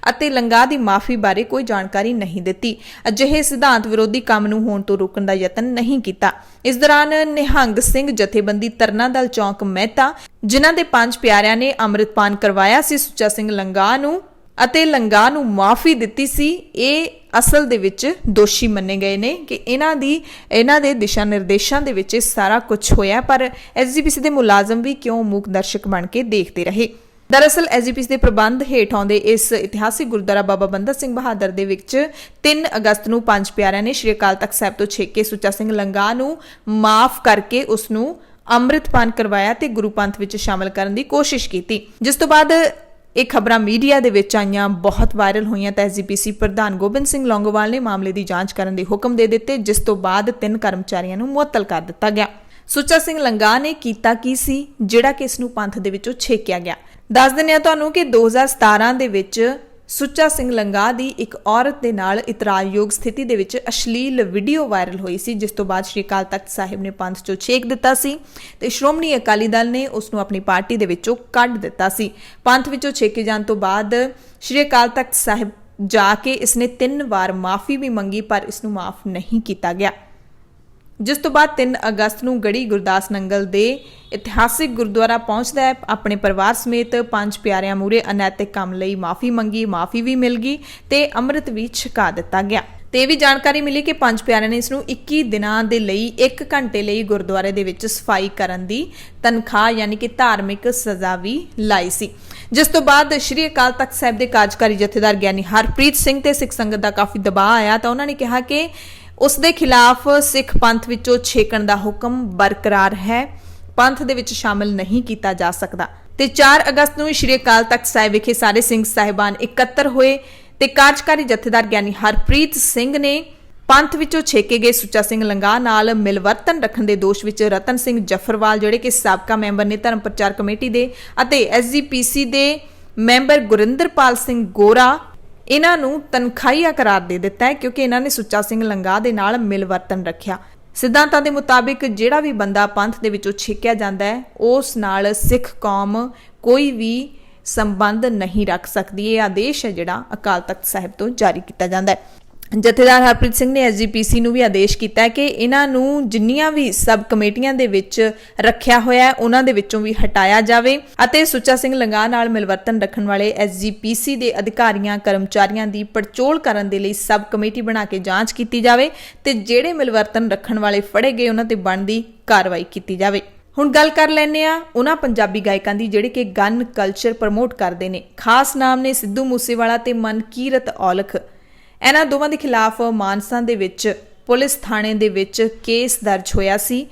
ਅਤੇ ਲੰਗਾਹ ਦੀ ਮਾਫੀ ਬਾਰੇ ਕੋਈ ਜਾਣਕਾਰੀ ਨਹੀਂ ਦਿੱਤੀ। ਅਜਿਹੇ ਸਿਧਾਂਤ ਵਿਰੋਧੀ ਕੰਮ ਨੂੰ ਹੋਣ ਤੋਂ ਰੋਕਣ ਦਾ ਯਤਨ ਨਹੀਂ ਕੀਤਾ। ਇਸ ਦੌਰਾਨ ਨਿਹੰਗ ਸਿੰਘ ਜਥੇਬੰਦੀ ਤਰਨਾ ਦਲ ਚੌਂਕ ਮਹਿਤਾ, ਜਿਨ੍ਹਾਂ ਦੇ 5 ਪਿਆਰਿਆਂ ਨੇ ਅੰਮ੍ਰਿਤਪਾਨ ਕਰਵਾਇਆ ਸੀ ਸੁੱਚਾ ਸਿੰਘ ਲੰਗਾਹ ਨੂੰ ਅਤੇ ਲੰਗਾਹ ਨੂੰ ਮਾਫੀ ਦਿੱਤੀ ਸੀ, ਇਹ ਅਸਲ ਦੇ ਵਿੱਚ ਦੋਸ਼ੀ ਮੰਨੇ ਗਏ ਨੇ ਕਿ ਇਹਨਾਂ ਦੇ ਦਿਸ਼ਾ ਨਿਰਦੇਸ਼ਾਂ ਦੇ ਵਿੱਚ ਸਾਰਾ ਕੁਝ ਹੋਇਆ। ਪਰ ਐਸਜੀਪੀਸੀ ਦੇ ਮੁਲਾਜ਼ਮ ਵੀ ਕਿਉਂ ਮੂਕ ਦਰਸ਼ਕ ਬਣ ਕੇ ਦੇਖਦੇ ਰਹੇ। ਦਰਅਸਲ ਐਸਜੀਪੀਸੀ ਦੇ ਪ੍ਰਬੰਧ ਹੇਠ ਆਉਂਦੇ ਇਸ ਇਤਿਹਾਸਿਕ ਗੁਰਦੁਆਰਾ ਬਾਬਾ ਬੰਦਾ ਸਿੰਘ ਬਹਾਦਰ ਦੇ ਵਿੱਚ 3 ਅਗਸਤ ਨੂੰ 5 ਪਿਆਰਿਆਂ ਨੇ ਸ਼੍ਰੀ ਅਕਾਲ ਤਖਤ ਸਾਹਿਬ ਤੋਂ ਛੇਕੇ ਸੁੱਚਾ ਸਿੰਘ ਲੰਗਾਹ ਨੂੰ ਮਾਫ ਕਰਕੇ ਉਸ ਨੂੰ ਅੰਮ੍ਰਿਤਪਾਨ ਕਰਵਾਇਆ ਤੇ ਗੁਰੂ ਪੰਥ ਵਿੱਚ ਸ਼ਾਮਲ ਕਰਨ ਦੀ ਕੋਸ਼ਿਸ਼ ਕੀਤੀ। ਜਿਸ ਤੋਂ ਬਾਅਦ ਇਹ ਖਬਰਾਂ ਮੀਡੀਆ ਦੇ ਵਿੱਚ ਆਈਆਂ, ਬਹੁਤ ਵਾਇਰਲ ਹੋਈਆਂ ਤਾਂ ਐਸਜੀਪੀਸੀ ਪ੍ਰਧਾਨ ਗੋਬਿੰਦ ਸਿੰਘ ਲੌਂਗੋਵਾਲ ਨੇ ਮਾਮਲੇ ਦੀ ਜਾਂਚ ਕਰਨ ਦੇ ਹੁਕਮ ਦੇ ਦਿੱਤੇ, ਜਿਸ ਤੋਂ ਬਾਅਦ 3 ਕਰਮਚਾਰੀਆਂ ਨੂੰ ਮੁਅੱਤਲ ਕਰ ਦਿੱਤਾ ਗਿਆ। ਸੁੱਚਾ ਸਿੰਘ ਲੰਗਾਹ ਨੇ ਕੀਤਾ ਕੀ ਸੀ ਜਿਹੜਾ ਕਿ ਇਸ ਨੂੰ ਪੰਥ ਦੇ ਵਿੱਚੋਂ ਛੇਕਿਆ ਗਿਆ। ਦੱਸ ਦਿੰਦੇ ਹਾਂ ਤੁਹਾਨੂੰ ਕਿ 2017 ਦੇ ਵਿੱਚ ਸੁੱਚਾ ਸਿੰਘ ਲੰਗਾਹ ਦੀ ਇੱਕ ਔਰਤ ਦੇ ਨਾਲ ਇਤਰਾਜ਼ਯੋਗ ਸਥਿਤੀ ਦੇ ਵਿੱਚ ਅਸ਼ਲੀਲ ਵੀਡੀਓ ਵਾਇਰਲ ਹੋਈ ਸੀ, ਜਿਸ ਤੋਂ ਬਾਅਦ ਸ਼੍ਰੀ ਅਕਾਲ ਤਖਤ ਸਾਹਿਬ ਨੇ ਪੰਥ ਚੋਂ ਛੇਕ ਦਿੱਤਾ ਸੀ ਤੇ ਸ਼੍ਰੋਮਣੀ ਅਕਾਲੀ ਦਲ ਨੇ ਉਸ ਨੂੰ ਆਪਣੀ ਪਾਰਟੀ ਦੇ ਵਿੱਚੋਂ ਕੱਢ ਦਿੱਤਾ ਸੀ। ਪੰਥ ਵਿੱਚੋਂ ਛੇਕੇ ਜਾਣ ਤੋਂ ਬਾਅਦ ਸ਼੍ਰੀ ਅਕਾਲ ਤਖਤ ਸਾਹਿਬ ਜਾ ਕੇ ਇਸਨੇ 3 ਵਾਰ ਮਾਫੀ ਵੀ ਮੰਗੀ, ਪਰ ਇਸ ਨੂੰ ਮਾਫ ਨਹੀਂ ਕੀਤਾ ਗਿਆ। ਜਿਸ ਤੋਂ ਬਾਅਦ 3 ਅਗਸਤ ਨੂੰ ਗੜੀ ਗੁਰਦਾਸ ਨੰਗਲ ਦੇ ਇਤਿਹਾਸਿਕ ਗੁਰਦੁਆਰਾ ਪਹੁੰਚਦਾ ਹੈ, ਆਪਣੇ ਪਰਿਵਾਰ ਸਮੇਤ 5 ਪਿਆਰਿਆਂ ਮੂਹਰੇ ਅਨੈਤਿਕ ਕੰਮ ਲਈ ਮਾਫੀ ਮੰਗੀ, ਮਾਫੀ ਵੀ ਮਿਲ ਗਈ ਤੇ ਅੰਮ੍ਰਿਤ ਵੀ ਛਕਾ ਦਿੱਤਾ ਗਿਆ। ਤੇ ਇਹ ਵੀ ਜਾਣਕਾਰੀ ਮਿਲੀ ਕਿ 5 ਪਿਆਰਿਆਂ ਨੇ ਇਸ ਨੂੰ 21 ਦਿਨਾਂ ਦੇ ਲਈ 1 ਘੰਟੇ ਲਈ ਗੁਰਦੁਆਰੇ ਦੇ ਵਿੱਚ ਸਫਾਈ ਕਰਨ ਦੀ ਤਨਖਾਹ ਯਾਨੀ ਕਿ ਧਾਰਮਿਕ ਸਜ਼ਾ ਵੀ ਲਾਈ ਸੀ। ਜਿਸ ਤੋਂ ਬਾਅਦ ਸ਼੍ਰੀ ਅਕਾਲ ਤਖਤ ਸਾਹਿਬ ਦੇ ਕਾਰਜਕਾਰੀ ਜਥੇਦਾਰ ਗਿਆਨੀ ਹਰਪ੍ਰੀਤ ਸਿੰਘ ਤੇ ਸਿੱਖ ਸੰਗਤ ਦਾ ਕਾਫੀ ਦਬਾਅ ਆਇਆ ਤਾਂ ਉਹਨਾਂ ਨੇ ਕਿਹਾ ਕਿ ਉਸ ਦੇ ਖਿਲਾਫ ਸਿੱਖ ਪੰਥ ਵਿੱਚੋਂ ਛੇਕਣ ਦਾ ਹੁਕਮ ਬਰਕਰਾਰ ਹੈ, ਪੰਥ ਦੇ ਵਿੱਚ ਸ਼ਾਮਲ ਨਹੀਂ ਕੀਤਾ ਜਾ ਸਕਦਾ। ਤੇ 4 ਅਗਸਤ ਨੂੰ ਸ਼੍ਰੀ ਅਕਾਲ ਤਖਤ ਸਾਹਿਬ ਵਿਖੇ ਸਾਰੇ ਸਿੰਘ ਸਾਹਿਬਾਨ ਇਕੱਤਰ ਹੋਏ ਤੇ ਕਾਰਜਕਾਰੀ ਜਥੇਦਾਰ ਗਿਆਨੀ ਹਰਪ੍ਰੀਤ ਸਿੰਘ ਨੇ ਪੰਥ ਵਿੱਚੋਂ ਛੇਕੇ ਗਏ ਸੁੱਚਾ ਸਿੰਘ ਲੰਗਾਹ ਨਾਲ ਮਿਲਵਰਤਨ ਰੱਖਣ ਦੇ ਦੋਸ਼ ਵਿੱਚ ਰਤਨ ਸਿੰਘ ਜਫਰਵਾਲ, ਜਿਹੜੇ ਕਿ ਸਾਬਕਾ ਮੈਂਬਰ ਨੇ ਧਰਮ ਪ੍ਰਚਾਰ ਕਮੇਟੀ ਦੇ, ਅਤੇ ਐਸਜੀਪੀਸੀ ਦੇ ਮੈਂਬਰ ਗੁਰਿੰਦਰਪਾਲ ਸਿੰਘ ਗੋਰਾ, ਇਹਨਾਂ ਨੂੰ ਤਨਖਾਹੀਆ ਕਰਾਰ ਦੇ ਦਿੱਤਾ ਹੈ ਕਿਉਂਕਿ ਇਹਨਾਂ ਨੇ ਸੁੱਚਾ ਸਿੰਘ ਲੰਗਾਹ ਦੇ ਨਾਲ ਮਿਲਵਰਤਨ ਰੱਖਿਆ। ਸਿਧਾਂਤਾਂ ਦੇ ਮੁਤਾਬਿਕ ਜਿਹੜਾ ਵੀ ਬੰਦਾ ਪੰਥ ਦੇ ਵਿੱਚੋਂ ਛੇਕਿਆ ਜਾਂਦਾ ਹੈ ਉਸ ਨਾਲ ਸਿੱਖ ਕੌਮ ਕੋਈ ਵੀ ਸੰਬੰਧ ਨਹੀਂ ਰੱਖ ਸਕਦੀ। ਇਹ ਆਦੇਸ਼ ਹੈ ਜਿਹੜਾ ਅਕਾਲ ਤਖਤ ਸਾਹਿਬ ਤੋਂ ਜਾਰੀ ਕੀਤਾ ਜਾਂਦਾ ਹੈ। ਜਥੇਦਾਰ ਹਰਪ੍ਰੀਤ ਸਿੰਘ ਨੇ ਐਸਜੀਪੀਸੀ ਨੂੰ ਵੀ ਆਦੇਸ਼ ਕੀਤਾ ਹੈ ਕਿ ਇਹਨਾਂ ਨੂੰ ਜਿੰਨੀਆਂ ਵੀ ਸਬ ਕਮੇਟੀਆਂ ਦੇ ਵਿੱਚ ਰੱਖਿਆ ਹੋਇਆ ਹੈ ਉਹਨਾਂ ਦੇ ਵਿੱਚੋਂ ਵੀ ਹਟਾਇਆ ਜਾਵੇ ਅਤੇ ਸੁੱਚਾ ਸਿੰਘ ਲੰਗਾਹ ਨਾਲ ਮਿਲਵਰਤਨ ਰੱਖਣ ਵਾਲੇ ਐਸਜੀਪੀਸੀ ਦੇ ਅਧਿਕਾਰੀਆਂ ਕਰਮਚਾਰੀਆਂ ਦੀ ਪੜਚੋਲ ਕਰਨ ਦੇ ਲਈ ਸਬ ਕਮੇਟੀ ਬਣਾ ਕੇ ਜਾਂਚ ਕੀਤੀ ਜਾਵੇ ਤੇ ਜਿਹੜੇ ਮਿਲਵਰਤਨ ਰੱਖਣ ਵਾਲੇ ਫੜੇ ਗਏ ਉਹਨਾਂ ਤੇ ਬਣਦੀ ਕਾਰਵਾਈ ਕੀਤੀ ਜਾਵੇ। ਹੁਣ ਗੱਲ ਕਰ ਲੈਂਦੇ ਆ ਉਹਨਾਂ ਪੰਜਾਬੀ ਗਾਇਕਾਂ ਦੀ ਜਿਹੜੇ ਕਿ ਗਨ ਕਲਚਰ ਪ੍ਰਮੋਟ ਕਰਦੇ ਨੇ। ਖਾਸ ਨਾਮ ਨੇ ਸਿੱਧੂ ਮੂਸੇਵਾਲਾ ਤੇ ਮਨਕੀਰਤ ਔਲਖ। ਇਹਨਾਂ ਦੋਵਾਂ ਦੇ ਖਿਲਾਫ ਮਾਨਸਾ ਦੇ ਵਿੱਚ ਪੁਲਿਸ ਥਾਣੇ ਦੇ ਵਿੱਚ ਕੇਸ ਦਰਜ ਹੋਇਆ ਸੀ।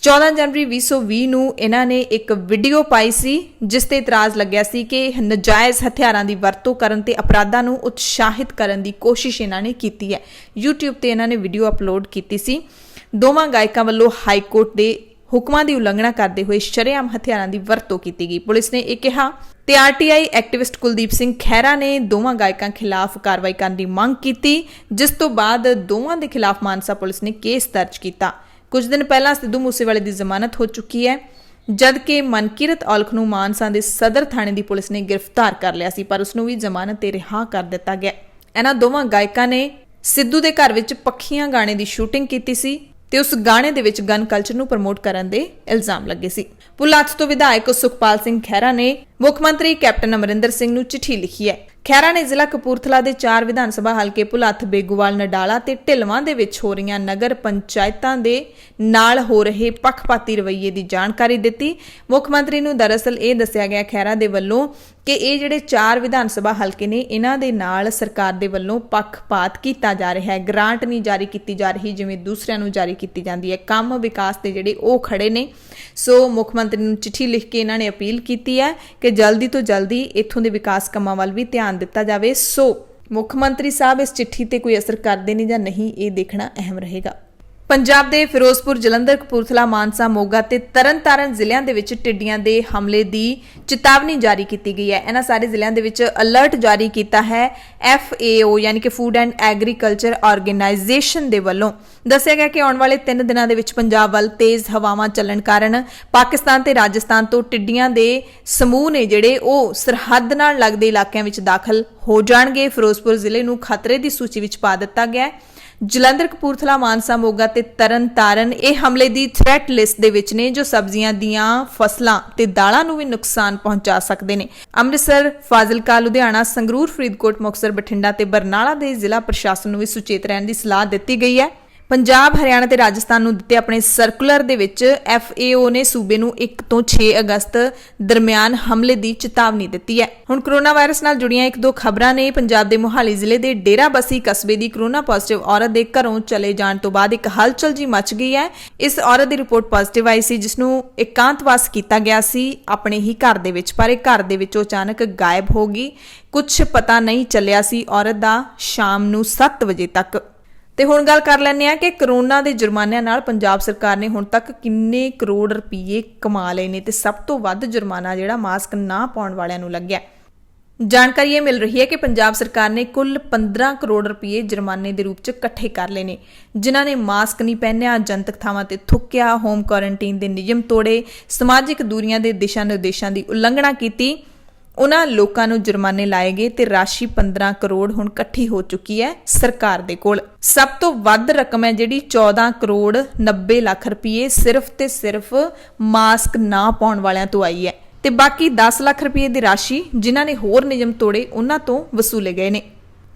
14 ਜਨਵਰੀ 2020 ਨੂੰ ਇਹਨਾਂ ਨੇ ਇੱਕ ਵੀਡੀਓ ਪਾਈ ਸੀ ਜਿਸ ਤੇ ਇਤਰਾਜ਼ ਲੱਗਿਆ ਸੀ ਕਿ ਨਜਾਇਜ਼ ਹਥਿਆਰਾਂ ਦੀ ਵਰਤੋਂ ਕਰਨ ਤੇ ਅਪਰਾਧਾਂ ਨੂੰ ਉਤਸ਼ਾਹਿਤ ਕਰਨ ਦੀ ਕੋਸ਼ਿਸ਼ ਇਹਨਾਂ ਨੇ ਕੀਤੀ ਹੈ। YouTube ਤੇ ਇਹਨਾਂ ਨੇ ਵੀਡੀਓ ਅਪਲੋਡ ਕੀਤੀ ਸੀ। ਦੋਵਾਂ ਗਾਇਕਾਂ ਵੱਲੋਂ ਹਾਈ ਕੋਰਟ ਦੇ ਹੁਕਮਾਂ ਦੀ ਉਲੰਘਣਾ ਕਰਦੇ ਹੋਏ ਸ਼ਰੇਆਮ ਹਥਿਆਰਾਂ ਦੀ ਵਰਤੋਂ ਕੀਤੀ ਗਈ। ਪੁਲਿਸ ਨੇ ਇਹ ਕਿਹਾ ਤੇ ਆਰਟੀਆਈ ਐਕਟਿਵਿਸਟ ਕੁਲਦੀਪ ਸਿੰਘ ਖਹਿਰਾ ਨੇ ਦੋਵਾਂ ਗਾਇਕਾਂ ਖਿਲਾਫ ਕਾਰਵਾਈ ਕਰਨ ਦੀ ਮੰਗ ਕੀਤੀ, ਜਿਸ ਤੋਂ ਬਾਅਦ ਦੋਵਾਂ ਦੇ ਖਿਲਾਫ ਮਾਨਸਾ ਪੁਲਿਸ ਨੇ ਕੇਸ ਦਰਜ ਕੀਤਾ। ਕੁਝ ਦਿਨ ਪਹਿਲਾਂ ਸਿੱਧੂ ਮੂਸੇਵਾਲੇ ਦੀ ਜ਼ਮਾਨਤ ਹੋ ਚੁੱਕੀ ਹੈ, ਜਦਕਿ ਮਨਕੀਰਤ ਔਲਖ ਨੂੰ ਮਾਨਸਾ ਦੇ ਸਦਰ ਥਾਣੇ ਦੀ ਪੁਲਿਸ ਨੇ ਗ੍ਰਿਫਤਾਰ ਕਰ ਲਿਆ ਸੀ, ਪਰ ਉਸ ਨੂੰ ਵੀ ਜ਼ਮਾਨਤ ਤੇ ਰਿਹਾ ਕਰ ਦਿੱਤਾ ਗਿਆ। ਇਹਨਾਂ ਦੋਵਾਂ ਗਾਇਕਾਂ ਨੇ ਸਿੱਧੂ ਦੇ ਘਰ ਵਿੱਚ ਪੱਖੀਆਂ ਗਾਣੇ ਦੀ ਸ਼ੂਟਿੰਗ ਕੀਤੀ ਸੀ ਤੇ ਉਸ ਗਾਣੇ ਦੇ ਵਿੱਚ ਗਨ ਕਲਚਰ ਨੂੰ ਪ੍ਰਮੋਟ ਕਰਨ ਦੇ ਇਲਜ਼ਾਮ ਲੱਗੇ ਸੀ। ਭੁੱਲਾਥ ਤੋਂ ਵਿਧਾਇਕ ਸੁਖਪਾਲ ਸਿੰਘ ਖਹਿਰਾ ਨੇ ਮੁੱਖ ਮੰਤਰੀ ਕੈਪਟਨ ਅਮਰਿੰਦਰ ਸਿੰਘ ਨੂੰ ਚਿੱਠੀ ਲਿਖੀ ਹੈ। ਖਹਿਰਾ ਨੇ ਜ਼ਿਲ੍ਹਾ ਕਪੂਰਥਲਾ ਦੇ 4 ਵਿਧਾਨ ਸਭਾ ਹਲਕੇ ਭੁੱਲਾਥ, ਬੇਗੂਵਾਲ, ਨਡਾਲਾ ਤੇ ਢਿਲਵਾਂ ਦੇ ਵਿੱਚ ਹੋ ਰਹੀਆਂ ਨਗਰ ਪੰਚਾਇਤਾਂ ਦੇ ਨਾਲ ਹੋ ਰਹੇ ਪੱਖਪਾਤੀ ਰਵੱਈਏ ਦੀ ਜਾਣਕਾਰੀ ਦਿੱਤੀ। ਮੁੱਖ ਮੰਤਰੀ ਨੂੰ ਦਰਅਸਲ ਇਹ ਦੱਸਿਆ ਗਿਆ ਖਹਿਰਾ ਦੇ ਵੱਲੋਂ ਕਿ ਇਹ ਜਿਹੜੇ 4 ਵਿਧਾਨ ਸਭਾ ਹਲਕੇ ਨੇ ਇਹਨਾਂ ਦੇ ਨਾਲ ਸਰਕਾਰ ਦੇ ਵੱਲੋਂ ਪੱਖਪਾਤ ਕੀਤਾ ਜਾ ਰਿਹਾ ਹੈ। ਗ੍ਰਾਂਟ ਨਹੀਂ ਜਾਰੀ ਕੀਤੀ ਜਾ ਰਹੀ ਜਿਵੇਂ ਦੂਸਰਿਆਂ ਨੂੰ ਜਾਰੀ ਕੀਤੀ ਜਾਂਦੀ ਹੈ। ਕੰਮ ਵਿਕਾਸ ਦੇ ਜਿਹੜੇ ਉਹ ਖੜੇ ਨੇ। ਸੋ ਮੁੱਖ ਮੰਤਰੀ ਨੂੰ ਚਿੱਠੀ ਲਿਖ ਕੇ ਇਹਨਾਂ ਨੇ ਅਪੀਲ ਕੀਤੀ ਹੈ ਕਿ ਜਲਦੀ ਤੋਂ ਜਲਦੀ ਇੱਥੋਂ ਦੇ ਵਿਕਾਸ ਕੰਮਾਂ ਵੱਲ ਵੀ ਧਿਆਨ ਦਿੱਤਾ ਜਾਵੇ। ਸੋ ਮੁੱਖ ਮੰਤਰੀ ਸਾਹਿਬ ਇਸ ਚਿੱਠੀ ਤੇ ਕੋਈ ਅਸਰ ਕਰਦੇ ਨੇ ਜਾਂ ਨਹੀਂ, ਇਹ ਦੇਖਣਾ ਅਹਿਮ ਰਹੇਗਾ। ਪੰਜਾਬ ਦੇ ਫਿਰੋਜ਼ਪੁਰ, ਜਲੰਧਰ, ਕਪੂਰਥਲਾ, ਮਾਨਸਾ, ਮੋਗਾ ਤੇ ਤਰਨਤਾਰਨ ਜ਼ਿਲ੍ਹਿਆਂ ਦੇ ਵਿੱਚ ਟਿੱਡੀਆਂ ਦੇ ਹਮਲੇ ਦੀ ਚੇਤਾਵਨੀ ਜਾਰੀ ਕੀਤੀ ਗਈ ਹੈ। ਇਹਨਾਂ ਸਾਰੇ ਜ਼ਿਲ੍ਹਿਆਂ ਦੇ ਵਿੱਚ ਅਲਰਟ ਜਾਰੀ ਕੀਤਾ ਹੈ FAO ਯਾਨੀ ਕਿ ਫੂਡ ਐਂਡ ਐਗਰੀਕਲਚਰ ਆਰਗੇਨਾਈਜੇਸ਼ਨ ਦੇ ਵੱਲੋਂ। ਦੱਸਿਆ ਗਿਆ ਕਿ ਆਉਣ ਵਾਲੇ 3 ਦਿਨਾਂ ਦੇ ਵਿੱਚ ਪੰਜਾਬ ਵੱਲ ਤੇਜ਼ ਹਵਾਵਾਂ ਚੱਲਣ ਕਾਰਨ ਪਾਕਿਸਤਾਨ ਤੇ ਰਾਜਸਥਾਨ ਤੋਂ ਟਿੱਡੀਆਂ ਦੇ ਸਮੂਹ ਨੇ ਜਿਹੜੇ ਉਹ ਸਰਹੱਦ ਨਾਲ ਲੱਗਦੇ ਇਲਾਕਿਆਂ ਵਿੱਚ ਦਾਖਲ ਹੋ ਜਾਣਗੇ। ਫਿਰੋਜ਼ਪੁਰ ਜ਼ਿਲ੍ਹੇ ਨੂੰ ਖਤਰੇ ਦੀ ਸੂਚੀ ਵਿੱਚ ਪਾ ਦਿੱਤਾ ਗਿਆ ਹੈ। ਜਲੰਧਰ, ਕਪੂਰਥਲਾ, ਮਾਨਸਾ, ਮੋਗਾ ਤੇ ਤਰਨਤਾਰਨ ਇਹ ਹਮਲੇ ਦੀ ਥ੍ਰੈਟ ਲਿਸਟ ਦੇ ਵਿੱਚ ਨੇ, ਜੋ ਸਬਜ਼ੀਆਂ ਦੀਆਂ ਫਸਲਾਂ ਤੇ ਦਾਲਾਂ ਨੂੰ ਵੀ ਨੁਕਸਾਨ ਪਹੁੰਚਾ ਸਕਦੇ ਨੇ। ਅੰਮ੍ਰਿਤਸਰ, ਫਾਜ਼ਿਲਕਾ, ਲੁਧਿਆਣਾ, ਸੰਗਰੂਰ, ਫਰੀਦਕੋਟ, ਮੁਕਤਸਰ, ਬਠਿੰਡਾ ਤੇ ਬਰਨਾਲਾ ਦੇ ਜ਼ਿਲ੍ਹਾ ਪ੍ਰਸ਼ਾਸਨ ਨੂੰ ਵੀ ਸੁਚੇਤ ਰਹਿਣ ਦੀ ਸਲਾਹ ਦਿੱਤੀ ਗਈ ਹੈ। ਪੰਜਾਬ, ਹਰਿਆਣਾ ਤੇ ਰਾਜਸਥਾਨ ਨੂੰ ਦਿੱਤੇ ਆਪਣੇ ਸਰਕੂਲਰ ਦੇ ਵਿੱਚ FAO ਨੇ ਸੂਬੇ ਨੂੰ 1 ਤੋਂ 6 ਅਗਸਤ ਦਰਮਿਆਨ ਹਮਲੇ ਦੀ ਚੇਤਾਵਨੀ ਦਿੱਤੀ ਹੈ। ਹੁਣ ਕੋਰੋਨਾ ਵਾਇਰਸ ਨਾਲ ਜੁੜੀਆਂ 1-2 ਖਬਰਾਂ ਨੇ। ਪੰਜਾਬ ਦੇ ਮੋਹਾਲੀ ਜ਼ਿਲ੍ਹੇ ਦੇ ਡੇਰਾਬੱਸੀ ਕਸਬੇ ਦੀ ਕੋਰੋਨਾ ਪੋਜ਼ਿਟਿਵ ਔਰਤ ਦੇ ਘਰੋਂ ਚਲੇ ਜਾਣ ਤੋਂ ਬਾਅਦ ਇੱਕ ਹਲਚਲ ਜੀ ਮਚ ਗਈ ਹੈ। ਇਸ ਔਰਤ ਦੀ ਰਿਪੋਰਟ ਪੋਜ਼ਿਟਿਵ ਆਈ ਸੀ, ਜਿਸ ਨੂੰ ਇਕਾਂਤਵਾਸ ਕੀਤਾ ਗਿਆ ਸੀ ਆਪਣੇ ਹੀ ਘਰ ਦੇ ਵਿੱਚ, ਪਰ ਇਹ ਘਰ ਦੇ ਵਿੱਚੋਂ ਅਚਾਨਕ ਗਾਇਬ ਹੋ ਗਈ। ਕੁਝ ਪਤਾ ਨਹੀਂ ਚੱਲਿਆ ਸੀ ਔਰਤ ਦਾ ਸ਼ਾਮ ਨੂੰ 7 ਵਜੇ ਤੱਕ। ਤੇ ਹੁਣ ਗੱਲ ਕਰ ਲੈਂਦੇ ਆ ਕਿ ਕਰੋਨਾ ਦੇ ਜੁਰਮਾਨਿਆਂ ਨਾਲ ਪੰਜਾਬ ਸਰਕਾਰ ਨੇ ਹੁਣ ਤੱਕ ਕਿੰਨੇ ਕਰੋੜ ਰੁਪਏ ਕਮਾ ਲਏ ਨੇ ਤੇ ਸਭ ਤੋਂ ਵੱਧ ਜੁਰਮਾਨਾ ਜਿਹੜਾ ਮਾਸਕ ਨਾ ਪਾਉਣ ਵਾਲਿਆਂ ਨੂੰ ਲੱਗਿਆ। ਜਾਣਕਾਰੀ ਇਹ ਮਿਲ ਰਹੀ ਹੈ ਕਿ ਪੰਜਾਬ ਸਰਕਾਰ ਨੇ ਕੁੱਲ 15 ਕਰੋੜ ਰੁਪਏ ਜੁਰਮਾਨੇ ਦੇ ਰੂਪ 'ਚ ਇਕੱਠੇ ਕਰ ਲਏ ਨੇ, ਜਿਨ੍ਹਾਂ ਨੇ ਮਾਸਕ ਨਹੀਂ ਪਹਿਨਿਆ, ਜਨਤਕ ਥਾਵਾਂ ਤੇ ਥੁੱਕਿਆ, ਹੋਮ ਕੁਆਰੰਟਾਈਨ ਦੇ ਨਿਯਮ ਤੋੜੇ, ਸਮਾਜਿਕ ਦੂਰੀਆਂ ਦੇ ਦਿਸ਼ਾ ਨਿਰਦੇਸ਼ਾਂ ਦੀ ਉਲੰਘਣਾ ਕੀਤੀ। ਉਹਨਾਂ ਲੋਕਾਂ ਨੂੰ ਜੁਰਮਾਨੇ ਲਾਏ ਗਏ ਤੇ ਰਾਸ਼ੀ 15 ਕਰੋੜ ਹੁਣ ਇਕੱਠੀ ਹੋ ਚੁੱਕੀ ਹੈ ਸਰਕਾਰ ਦੇ ਕੋਲ। ਸਭ ਤੋਂ ਵੱਧ ਰਕਮ ਹੈ ਜਿਹੜੀ 14 ਕਰੋੜ 90 ਲੱਖ ਰੁਪਏ ਸਿਰਫ ਤੇ ਸਿਰਫ ਮਾਸਕ ਨਾ ਪਾਉਣ ਵਾਲਿਆਂ ਤੋਂ ਆਈ ਹੈ ਤੇ ਬਾਕੀ 10 ਲੱਖ ਰੁਪਏ ਦੀ ਰਾਸ਼ੀ ਜਿਨ੍ਹਾਂ ਨੇ ਹੋਰ ਨਿਯਮ ਤੋੜੇ ਉਹਨਾਂ ਤੋਂ ਵਸੂਲੇ ਗਏ ਨੇ।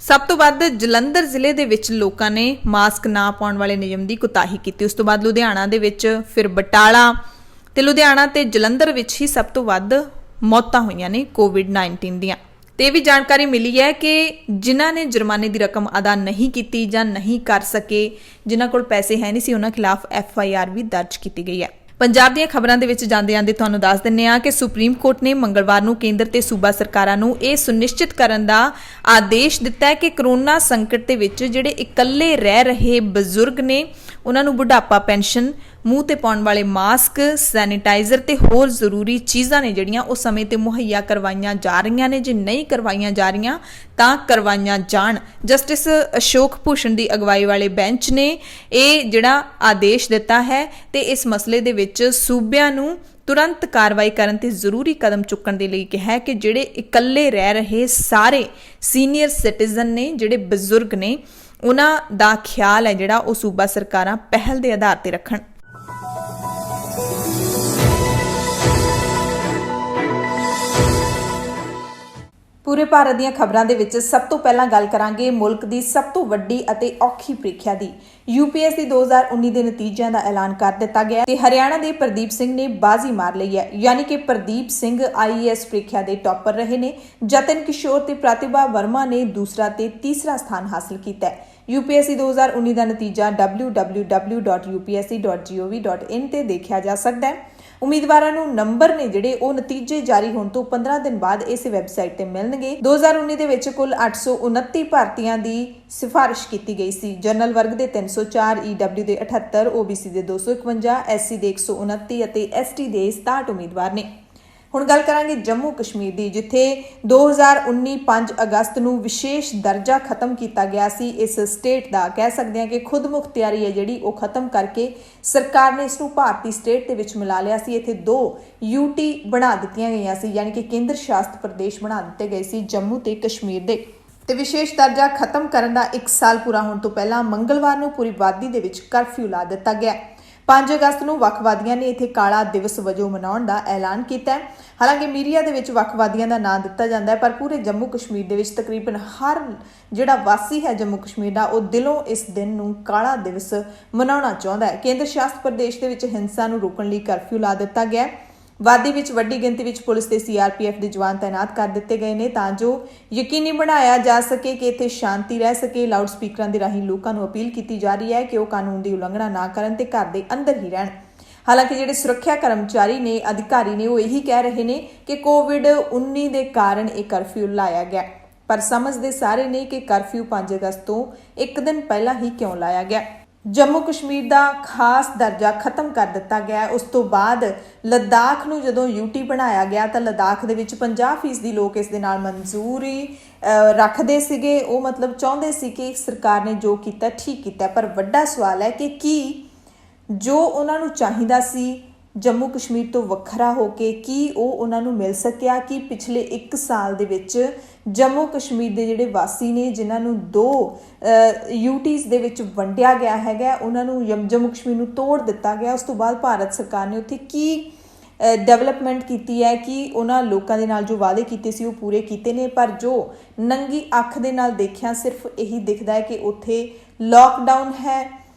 ਸਭ ਤੋਂ ਵੱਧ ਜਲੰਧਰ ਜ਼ਿਲ੍ਹੇ ਦੇ ਵਿੱਚ ਲੋਕਾਂ ਨੇ ਮਾਸਕ ਨਾ ਪਾਉਣ ਵਾਲੇ ਨਿਯਮ ਦੀ ਕੁਤਾਹੀ ਕੀਤੀ। ਉਸ ਤੋਂ ਬਾਅਦ ਲੁਧਿਆਣਾ ਦੇ ਵਿੱਚ, ਫਿਰ ਬਟਾਲਾ ਤੇ ਲੁਧਿਆਣਾ ਤੇ ਜਲੰਧਰ ਵਿੱਚ ਹੀ ਸਭ ਤੋਂ ਵੱਧ ਮੌਤਾਂ ਹੋਈਆਂ ਨੇ COVID-19 ਦੀਆਂ। ਤੇ ਇਹ ਵੀ ਜਾਣਕਾਰੀ ਮਿਲੀ ਹੈ ਕਿ ਜਿਨ੍ਹਾਂ ਨੇ ਜੁਰਮਾਨੇ ਦੀ ਰਕਮ ਅਦਾ ਨਹੀਂ ਕੀਤੀ ਜਾਂ ਨਹੀਂ ਕਰ ਸਕੇ, ਜਿਨ੍ਹਾਂ ਕੋਲ ਪੈਸੇ ਹੈ ਨਹੀਂ ਸੀ, ਉਹਨਾਂ ਖਿਲਾਫ FIR ਵੀ ਦਰਜ ਕੀਤੀ ਗਈ ਹੈ। ਪੰਜਾਬ ਦੀਆਂ ਖਬਰਾਂ ਦੇ ਵਿੱਚ ਜਾਂਦੇ ਤੁਹਾਨੂੰ ਦੱਸ ਦਿੰਨੇ ਆ ਕਿ ਸੁਪਰੀਮ ਕੋਰਟ ਨੇ ਮੰਗਲਵਾਰ ਨੂੰ ਕੇਂਦਰ ਤੇ ਸੂਬਾ ਸਰਕਾਰਾਂ ਨੂੰ ਇਹ ਸੁਨਿਸ਼ਚਿਤ ਕਰਨ ਦਾ ਆਦੇਸ਼ ਦਿੱਤਾ ਹੈ ਕਿ ਕਰੋਨਾ ਸੰਕਟ ਦੇ ਵਿੱਚ ਜਿਹੜੇ ਇਕੱਲੇ ਰਹਿ ਰਹੇ ਬਜ਼ੁਰਗ ਨੇ ਉਹਨਾਂ ਨੂੰ ਬੁਢਾਪਾ ਪੈਨਸ਼ਨ, ਮੂੰਹ ਤੇ ਪਾਉਣ ਵਾਲੇ ਮਾਸਕ, ਸੈਨੀਟਾਈਜ਼ਰ ਤੇ ਹੋਰ ਜ਼ਰੂਰੀ ਚੀਜ਼ਾਂ ਨੇ ਜਿਹੜੀਆਂ ਉਹ ਸਮੇਂ ਤੇ ਮੁਹੱਈਆ ਕਰਵਾਈਆਂ ਜਾ ਰਹੀਆਂ ਨੇ। ਜੇ ਨਹੀਂ ਕਰਵਾਈਆਂ ਜਾ ਰਹੀਆਂ ਤਾਂ ਕਰਵਾਈਆਂ ਜਾਣ। ਜਸਟਿਸ ਅਸ਼ੋਕ ਭੂਸ਼ਣ ਦੀ ਅਗਵਾਈ ਵਾਲੇ ਬੈਂਚ ਨੇ ਇਹ ਜਿਹੜਾ ਆਦੇਸ਼ ਦਿੱਤਾ ਹੈ ਤੇ ਇਸ ਮਸਲੇ ਦੇ ਵਿੱਚ ਸੂਬਿਆਂ ਨੂੰ ਤੁਰੰਤ ਕਾਰਵਾਈ ਕਰਨ ਤੇ ਜ਼ਰੂਰੀ ਕਦਮ ਚੁੱਕਣ ਦੇ ਲਈ ਕਿਹਾ ਹੈ ਕਿ ਜਿਹੜੇ ਇਕੱਲੇ ਰਹਿ ਰਹੇ ਸਾਰੇ ਸੀਨੀਅਰ ਸਿਟੀਜ਼ਨ ਨੇ, ਜਿਹੜੇ ਬਜ਼ੁਰਗ ਨੇ, ਉਹਨਾਂ ਦਾ ਖਿਆਲ ਹੈ ਜਿਹੜਾ ਉਹ ਸੂਬਾ ਸਰਕਾਰਾਂ ਪਹਿਲ ਦੇ ਆਧਾਰ ਤੇ ਰੱਖਣ। ਪੂਰੇ ਭਾਰਤ ਦੀਆਂ ਖਬਰਾਂ ਦੇ ਵਿੱਚ ਸਭ ਤੋਂ ਪਹਿਲਾਂ ਗੱਲ ਕਰਾਂਗੇ ਮੁਲਕ ਦੀ ਸਭ ਤੋਂ ਵੱਡੀ ਅਤੇ ਔਖੀ ਪ੍ਰੀਖਿਆ ਦੀ। UPSC 2019 ਦੇ ਨਤੀਜਿਆਂ ਦਾ ਐਲਾਨ ਕਰ ਦਿੱਤਾ ਗਿਆ ਤੇ ਹਰਿਆਣਾ ਦੇ ਪ੍ਰਦੀਪ ਸਿੰਘ ਨੇ ਬਾਜ਼ੀ ਮਾਰ ਲਈ ਹੈ। ਯਾਨੀ ਕਿ ਪ੍ਰਦੀਪ ਸਿੰਘ IAS ਪ੍ਰੀਖਿਆ ਦੇ ਟੌਪਰ ਰਹੇ ਨੇ। ਜਤਨ ਕਿਸ਼ੋਰ ਤੇ ਪ੍ਰਤਿਭਾ ਵਰਮਾ ਨੇ ਦੂਸਰਾ ਤੇ ਤੀਸਰਾ ਸਥਾਨ ਹਾਸਲ ਕੀਤਾ ਹੈ। UPSC 2019 ਦਾ ਨਤੀਜਾ www.upsc.gov.in ਤੇ ਦੇਖਿਆ ਜਾ ਸਕਦਾ ਹੈ। ਉਮੀਦਵਾਰਾਂ ਨੂੰ ਨੰਬਰ ਨੇ ਜਿਹੜੇ ਉਹ ਨਤੀਜੇ ਜਾਰੀ ਹੋਣ ਤੋਂ 15 ਦਿਨ ਬਾਅਦ ਇਸੇ ਵੈਬਸਾਈਟ ਤੇ ਮਿਲਣਗੇ। 2019 ਦੇ ਵਿੱਚ ਕੁੱਲ 829 ਭਾਰਤੀਆਂ ਦੀ ਸਿਫਾਰਿਸ਼ ਕੀਤੀ ਗਈ ਸੀ। ਜਨਰਲ ਵਰਗ ਦੇ 304, EW ਦੇ 78, OBC ਦੇ 251, SC ਦੇ 129 ਅਤੇ ST ਦੇ 67 ਉਮੀਦਵਾਰ ਨੇ। ਹੁਣ ਗੱਲ ਕਰਾਂਗੇ ਜੰਮੂ ਕਸ਼ਮੀਰ ਦੀ, ਜਿੱਥੇ 2019 5 ਅਗਸਤ ਨੂੰ ਵਿਸ਼ੇਸ਼ ਦਰਜਾ ਖਤਮ ਕੀਤਾ ਗਿਆ ਸੀ। ਇਸ ਸਟੇਟ ਦਾ ਕਹਿ ਸਕਦੇ ਹਾਂ ਕਿ ਖੁਦ ਮੁਖਤਿਆਰੀ ਹੈ ਜਿਹੜੀ ਉਹ ਖਤਮ ਕਰਕੇ ਸਰਕਾਰ ਨੇ ਇਸ ਨੂੰ ਭਾਰਤੀ ਸਟੇਟ ਦੇ ਵਿੱਚ ਮਿਲਾ ਲਿਆ ਸੀ। ਇੱਥੇ 2 UT ਬਣਾ ਦਿੱਤੀਆਂ ਗਈਆਂ ਸੀ, ਯਾਨੀ ਕਿ ਕੇਂਦਰ ਸ਼ਾਸਿਤ ਪ੍ਰਦੇਸ਼ ਬਣਾ ਦਿੱਤੇ ਗਏ ਸੀ ਜੰਮੂ ਤੇ ਕਸ਼ਮੀਰ ਦੇ। ਤੇ ਵਿਸ਼ੇਸ਼ ਦਰਜਾ ਖਤਮ ਕਰਨ ਦਾ 1 ਸਾਲ ਪੂਰਾ ਹੋਣ ਤੋਂ ਪਹਿਲਾਂ ਮੰਗਲਵਾਰ ਨੂੰ ਪੂਰੀ ਵਾਦੀ ਦੇ ਵਿੱਚ ਕਰਫਿਊ ਲਾ ਦਿੱਤਾ ਗਿਆ। 5 ਅਗਸਤ ਨੂੰ ਵੱਖਵਾਦੀਆਂ ਨੇ ਇੱਥੇ ਕਾਲਾ ਦਿਵਸ ਵਜੋਂ ਮਨਾਉਣ ਦਾ ਐਲਾਨ ਕੀਤਾ। ਹਾਲਾਂਕਿ ਮੀਡੀਆ ਦੇ ਵਿੱਚ ਵੱਖਵਾਦੀਆਂ ਦਾ ਨਾਂ ਦਿੱਤਾ ਜਾਂਦਾ ਹੈ, ਪਰ ਪੂਰੇ ਜੰਮੂ ਕਸ਼ਮੀਰ ਦੇ ਵਿੱਚ ਤਕਰੀਬਨ ਹਰ ਜਿਹੜਾ ਵਾਸੀ ਹੈ ਜੰਮੂ ਕਸ਼ਮੀਰ ਦਾ, ਉਹ ਦਿਲੋਂ ਇਸ ਦਿਨ ਨੂੰ ਕਾਲਾ ਦਿਵਸ ਮਨਾਉਣਾ ਚਾਹੁੰਦਾ ਹੈ। ਕੇਂਦਰ ਸ਼ਾਸਿਤ ਪ੍ਰਦੇਸ਼ ਦੇ ਵਿੱਚ ਹਿੰਸਾ ਨੂੰ ਰੋਕਣ ਲਈ ਕਰਫਿਊ ਲਾ ਦਿੱਤਾ ਗਿਆ। ਵਾਦੀ ਵਿੱਚ ਵੱਡੀ ਗਿਣਤੀ ਵਿੱਚ ਪੁਲਿਸ ਤੇ CRPF ਦੇ ਜਵਾਨ ਤਾਇਨਾਤ ਕਰ ਦਿੱਤੇ ਗਏ ਨੇ ਤਾਂ ਜੋ ਯਕੀਨੀ ਬਣਾਇਆ ਜਾ ਸਕੇ ਕਿ ਇੱਥੇ ਸ਼ਾਂਤੀ ਰਹਿ ਸਕੇ। ਲਾਊਡ ਸਪੀਕਰਾਂ ਦੇ ਰਾਹੀਂ ਲੋਕਾਂ ਨੂੰ ਅਪੀਲ ਕੀਤੀ ਜਾ ਰਹੀ ਹੈ ਕਿ ਉਹ ਕਾਨੂੰਨ ਦੀ ਉਲੰਘਣਾ ਨਾ ਕਰਨ ਤੇ ਘਰ ਦੇ ਅੰਦਰ ਹੀ ਰਹਿਣ। ਹਾਲਾਂਕਿ ਜਿਹੜੇ ਸੁਰੱਖਿਆ ਕਰਮਚਾਰੀ ਨੇ, ਅਧਿਕਾਰੀ ਨੇ, ਉਹ ਇਹੀ ਕਹਿ ਰਹੇ ਨੇ ਕਿ COVID-19 ਦੇ ਕਾਰਨ ਇਹ ਕਰਫਿਊ ਲਾਇਆ ਗਿਆ, ਪਰ ਸਮਝਦੇ ਸਾਰੇ ਨੇ ਕਿ ਕਰਫਿਊ 5 ਅਗਸਤ ਤੋਂ 1 ਦਿਨ ਪਹਿਲਾਂ ਹੀ ਕਿਉਂ ਲਾਇਆ ਗਿਆ। ਜੰਮੂ ਕਸ਼ਮੀਰ ਦਾ ਖਾਸ ਦਰਜਾ ਖਤਮ ਕਰ ਦਿੱਤਾ ਗਿਆ। ਉਸ ਤੋਂ ਬਾਅਦ ਲੱਦਾਖ ਨੂੰ ਜਦੋਂ UT ਬਣਾਇਆ ਗਿਆ ਤਾਂ ਲੱਦਾਖ ਦੇ ਵਿੱਚ 50% ਲੋਕ ਇਸ ਦੇ ਨਾਲ ਮਨਜ਼ੂਰੀ ਰੱਖਦੇ ਸੀਗੇ। ਉਹ ਮਤਲਬ ਚਾਹੁੰਦੇ ਸੀ ਕਿ ਸਰਕਾਰ ਨੇ ਜੋ ਕੀਤਾ ਠੀਕ ਕੀਤਾ, ਪਰ ਵੱਡਾ ਸਵਾਲ ਹੈ ਕਿ ਕੀ ਜੋ ਉਹਨਾਂ ਨੂੰ ਚਾਹੀਦਾ ਸੀ ਜੰਮੂ ਕਸ਼ਮੀਰ ਤੋਂ ਵੱਖਰਾ ਹੋ ਕੇ ਕੀ ਉਹ ਉਹਨਾਂ ਨੂੰ ਮਿਲ ਸਕਿਆ? ਕਿ ਪਿਛਲੇ 1 ਸਾਲ ਦੇ ਵਿੱਚ ਜੰਮੂ ਕਸ਼ਮੀਰ ਦੇ ਜਿਹੜੇ ਵਾਸੀ ਨੇ, ਜਿਨ੍ਹਾਂ ਨੂੰ 2 UTs ਦੇ ਵਿੱਚ ਵੰਡਿਆ ਗਿਆ ਹੈਗਾ, ਉਹਨਾਂ ਨੂੰ ਜੰਮੂ ਕਸ਼ਮੀਰ ਨੂੰ ਤੋੜ ਦਿੱਤਾ ਗਿਆ। ਉਸ ਤੋਂ ਬਾਅਦ ਭਾਰਤ ਸਰਕਾਰ ਨੇ ਉੱਥੇ ਕੀ ਡਿਵੈਲਪਮੈਂਟ ਕੀਤੀ ਹੈ ਕਿ ਉਹਨਾਂ ਲੋਕਾਂ ਦੇ ਨਾਲ ਜੋ ਵਾਅਦੇ ਕੀਤੇ ਸੀ ਉਹ ਪੂਰੇ ਕੀਤੇ ਨੇ, ਪਰ ਜੋ ਨੰਗੀ ਅੱਖ ਦੇ ਨਾਲ ਦੇਖਿਆ ਸਿਰਫ ਇਹੀ ਦਿਖਦਾ ਹੈ ਕਿ ਉੱਥੇ ਲੋਕਡਾਊਨ ਹੈ